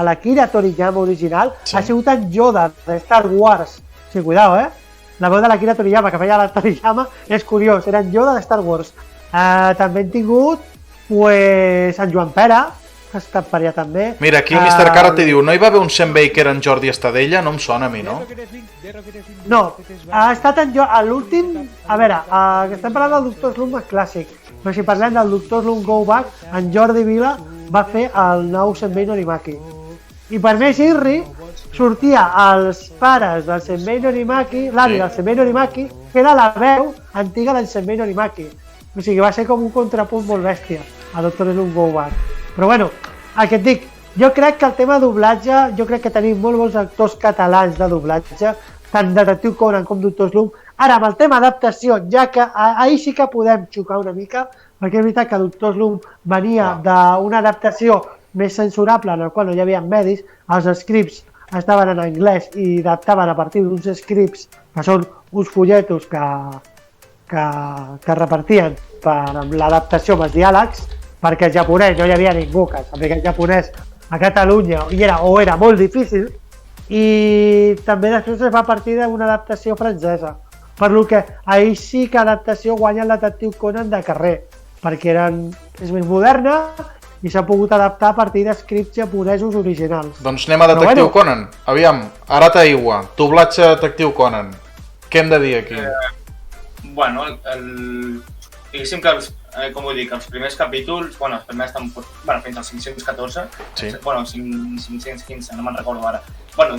L'Akira Toriyama original ha sigut en Yoda, de Star Wars. Sí, cuidao, La veu de l'Akira Toriyama, que feia la Toriyama, és curiós, era en Yoda de Star Wars. També hem tingut en Joan Pera, que ha estat per allà també. Mira, aquí el Mr. Karate diu, no hi va haver un Sam Baker en Jordi Estadella? No em sona a mi, no? No, ha estat a l'últim... A veure, que estem parlant del Doctor Slump clàssic, però si parlem del Doctor Slump Go Back, en Jordi Vila va fer el nou Senbei Norimaki. I per més irri, sortia els pares del Senbei Norimaki, l'avi del Senbei Norimaki, que era la veu antiga del Senbei Norimaki. O sigui, va ser com un contrapunt molt bèstia a Doctor Slump Go Back. Però bueno, el que et dic, jo crec que el tema de doblatge, jo crec que tenim molt bons actors catalans de doblatge, tant Detectiu Conan com Doctor Slump. Ara, amb el tema adaptació, ja que ahir sí que podem xocar una mica, perquè és veritat que Doctor Slump venia d'una adaptació més censurable, en el qual no hi havia medis, els scripts estaven en anglès i adaptaven a partir d'uns scripts que són uns folletos que repartien per l'adaptació amb els diàlegs, perquè el japonès no hi havia ningú que sabia el japonès a Catalunya era molt difícil, i també després es va partir d'una adaptació francesa, per lo que ahir sí que l'adaptació guanya el Detectiu Conan de carrer, perquè és més moderna i s'ha pogut adaptar a partir d'escripts japonesos originals. Doncs anem a Detectiu Conan. Aviam, Arata Iwa, doblatge Detectiu Conan. Què hem de dir aquí? Bueno, diguéssim que com ho dic, els primers capítols, els primers fins als 514, 515, no me'n recordo ara.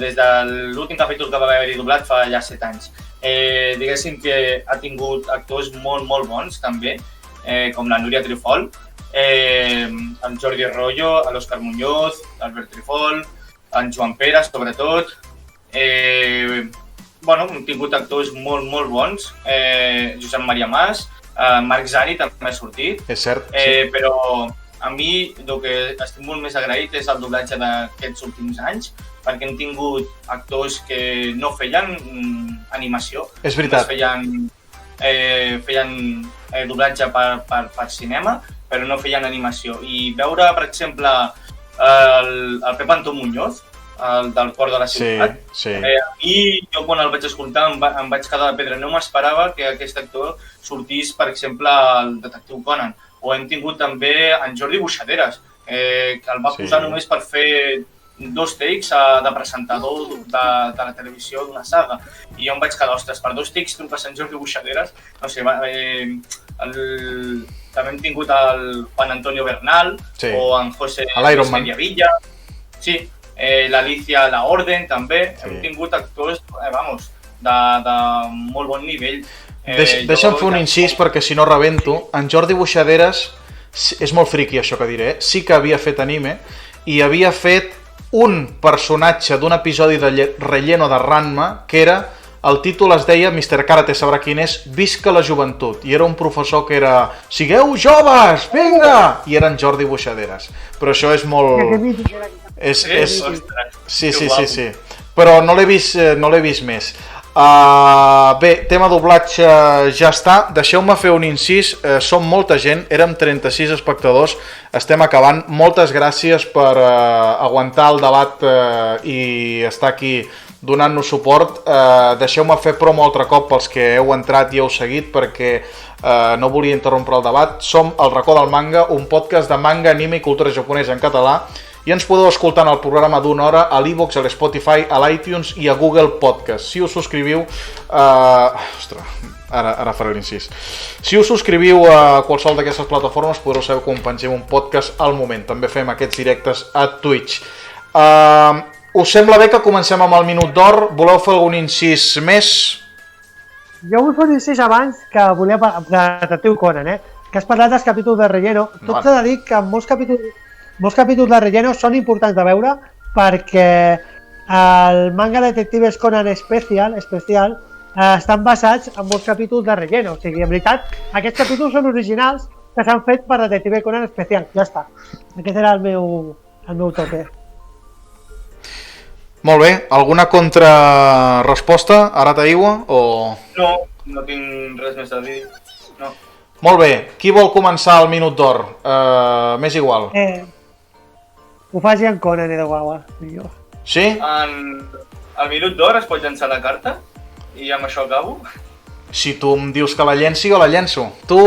Des de l'últim capítol que va haver-hi doblat fa ja 7 anys. Diguéssim que ha tingut actors molt bons també, com la Núria Trifol, en Jordi Arroyo, l'Òscar Muñoz, l'Albert Trifol, en Joan Pera, sobretot. Hem tingut actors molt bons, Josep Maria Mas, Marc Zani també ha sortit, és cert, però a mi el que estic molt més agraït és el doblatge d'aquests últims anys, perquè hem tingut actors que no feien animació. És veritat. Feien doblatge per cinema, però no feien animació. I veure, per exemple, el Pep Antó Muñoz, el del Cor de la Ciutat, i jo quan el vaig escoltar em vaig quedar de pedra. No m'esperava que aquest actor sortís, per exemple, al Detectiu Conan. O hem tingut també en Jordi Buixaderes, que el va posar només per fer 2 takes de presentador de la televisió d'una saga. I jo em vaig quedar, ostres, per 2 takes truques en Jordi Buixaderes. No sé, també hem tingut el Juan Antonio Bernal o en José Mediavilla. Sí, l'Alicia La Orden també. Hem tingut actors, de molt bon nivell. Deixa'm fer un incís perquè si no rebento. En Jordi Buixaderes, és molt friqui això que diré, sí que havia fet anime i havia fet un personatge d'un episodi de relleno de Ranma que era, el títol es deia, Mr. Karate sabrà quin és, Visca la joventut, i era un professor que era, sigueu joves, vinga! I era en Jordi Buixaderes, però això és molt... Sí. Però no l'he vist més. Bé, tema doblatge ja està. Deixeu-me fer un incís. Som molta gent, érem 36 espectadors, estem acabant. Moltes gràcies per aguantar el debat i estar aquí donant-nos suport. Deixeu-me fer promo altre cop pels que heu entrat i heu seguit, perquè no volia interrompre el debat. Som el Racó del Manga, un podcast de manga, anime i cultura japonesa en català, i ens podeu escoltar en el programa d'una hora a l'Evox, a l'Spotify, a l'iTunes i a Google Podcast. Si us subscriviu... Ara faré l'incís. Si us subscriviu a qualsevol d'aquestes plataformes podreu saber quan pengem un podcast al moment. També fem aquests directes a Twitch. Us sembla bé que comencem amb el Minut d'Or? Voleu fer algun incís més? Jo vull fer un incís abans que volia parlar de Detectiu Conan, que has parlat dels capítols de relleno. Tot s'ha de dir que molts capítols de relleno són importants de veure perquè el manga Detectives Conan Special estan basats en molts capítols de relleno. O sigui, en veritat, aquests capítols són originals que s'han fet per Detective Conan Special. Ja està. Aquest era el meu toque. Molt bé. Alguna contraresposta, Arata Iwa? No tinc res més a dir. No. Molt bé. Qui vol començar el Minut d'Or? M'és igual. Ho faci en Conan, de guagua. Sí? Al Minut d'Or es pot llançar la carta i amb això acabo. Si tu em dius que la llenci, jo la llenço. Tu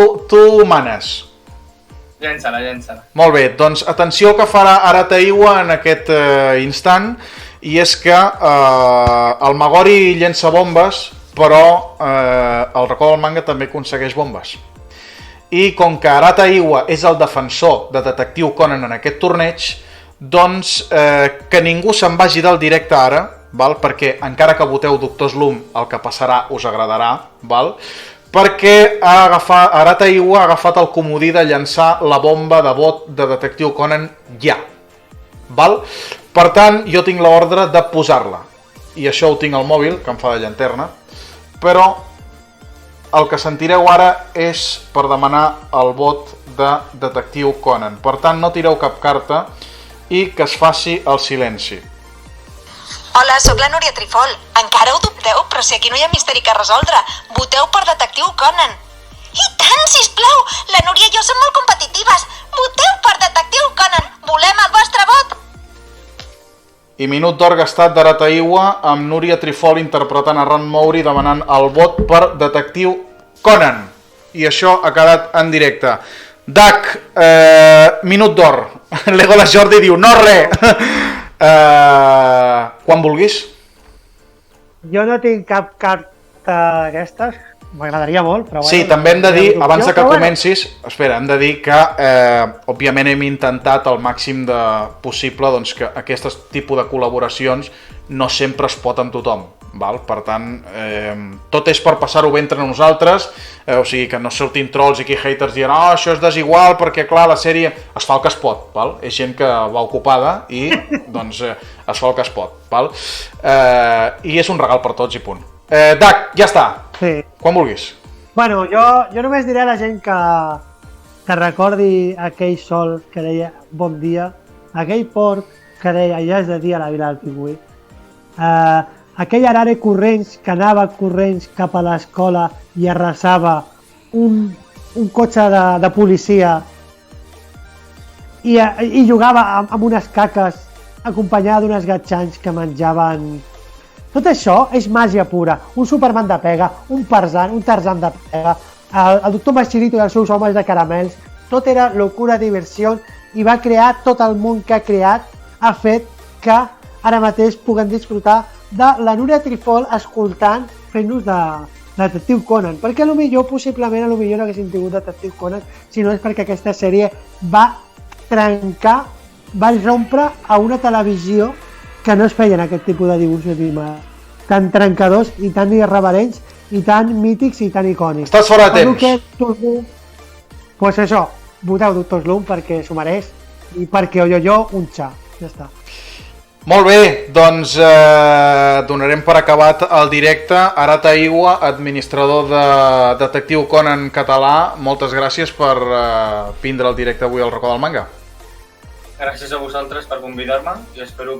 manes. Llença-la. Molt bé, doncs atenció que farà Arata Iwa en aquest instant, i és que el Magori llença bombes, però el Racó del Manga també aconsegueix bombes. I com que Arata Iwa és el defensor de Detectiu Conan en aquest torneig, doncs que ningú se'n vagi del directe ara, val? Perquè encara que voteu Doctor Slump, el que passarà us agradarà, val? Perquè Arata Iwa ha agafat el comodí de llançar la bomba de vot de Detectiu Conan ja. Val? Per tant, jo tinc l'ordre de posar-la. I això ho tinc al mòbil, que em fa de llanterna, però el que sentireu ara és per demanar el vot de Detectiu Conan. Per tant, no tireu cap carta i que es faci el silenci. Hola, sóc la Núria Trifol. Encara ho dubteu? Però si aquí no hi ha misteri que resoldre. Voteu per Detectiu Conan. I tant, sisplau! La Núria i jo som molt competitives. Voteu per Detectiu Conan. Volem el vostre vot. I Minut d'Or gastat d'Arata Iwa amb Núria Trifol interpretant a Ran Mouri demanant el vot per Detectiu Conan. I això ha quedat en directe. Dac, Minut d'Or. Legolas Jordi diu, no res! Quan vulguis. Jo no tinc cap carta d'aquestes, m'agradaria molt, però... Sí, també hem de dir, abans que comencis, espera, hem de dir que, òbviament, hem intentat al màxim possible doncs, que aquest tipus de col·laboracions no sempre es pot amb tothom. Val? Per tant, tot és per passar-ho bé entre nosaltres, o sigui que no sortin trolls i aquí haters dient això és desigual perquè clar, la sèrie es fa el que es pot, val? És gent que va ocupada i doncs es fa el que es pot, val? I és un regal per tots i punt. Dac, ja està, sí. Quan vulguis. Bueno, jo només diré a la gent que recordi aquell sol que deia bon dia, aquell port que deia ja és de dia a la vila del Pingüí, aquell arare corrents que anava corrents cap a l'escola i arrasava un cotxe de policia i jugava amb unes caques acompanyada d'unes gatxans que menjaven. Tot això és màgia pura, un Superman de pega, un Tarzan de pega, el doctor Machirito i els seus homes de caramels, tot era locura, diversió, i va crear tot el món que ha creat, ha fet que ara mateix puguem disfrutar de la Núria Trifol escoltant, fent-nos de Detectiu Conan, perquè possiblement no haguéssim tingut Detectiu Conan si no és perquè aquesta sèrie va trencar, va rompre a una televisió que no es feien aquest tipus de dibuixos animats tan trencadors i tan irreverents i tan mítics i tan icònics. Estàs fora de temps. Pues això, voteu Doctor Slump perquè s'ho mereix i perquè un xa, ja està. Molt bé, doncs donarem per acabat el directe. Arata Igua, administrador de Detectiu Conan català, moltes gràcies per vindre al directe avui al Racó del Manga. Gràcies a vosaltres per convidar-me i espero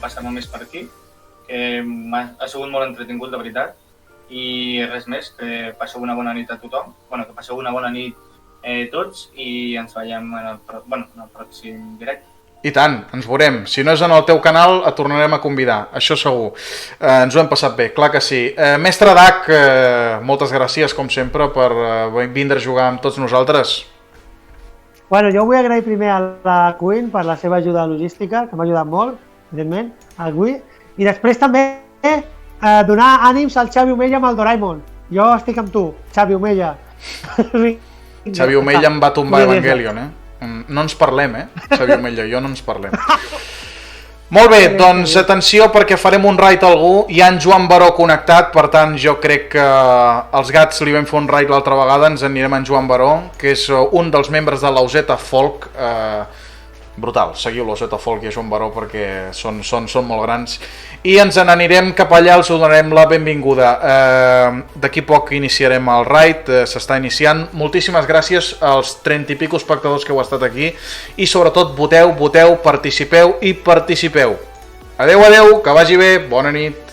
passar-me més per aquí, que ha sigut molt entretingut, de veritat, i res més, que passeu una bona nit a tothom, que passeu una bona nit tots i ens veiem en el pròxim directe. I tant, ens veurem. Si no és en el teu canal, et tornarem a convidar, això segur. Ens ho hem passat bé, clar que sí. Mestre Dac, moltes gràcies, com sempre, per vindre a jugar amb tots nosaltres. Jo vull agrair primer a la Queen per la seva ajuda logística, que m'ha ajudat molt, evidentment, al Gui, i després també donar ànims al Xavi Omella amb el Doraemon. Jo estic amb tu, Xavi Omella. Xavi Omella em va tombar Evangelion, No ens parlem, Xavi Omella i jo no ens parlem. Molt bé, doncs atenció perquè farem un raid a algú. Hi ha en Joan Baró connectat, per tant jo crec que els gats li vam fer un raid l'altra vegada, ens anirem en Joan Baró, que és un dels membres de l'Auseta Folk. Brutal, seguiu l'Auseta Folk i a Joan Baró perquè són molt grans. I ens n'anirem cap allà, els donarem la benvinguda. D'aquí poc iniciarem el raid, s'està iniciant. Moltíssimes gràcies als 30 i pico espectadors que heu estat aquí i sobretot voteu, participeu i participeu. Adeu, que vagi bé, bona nit.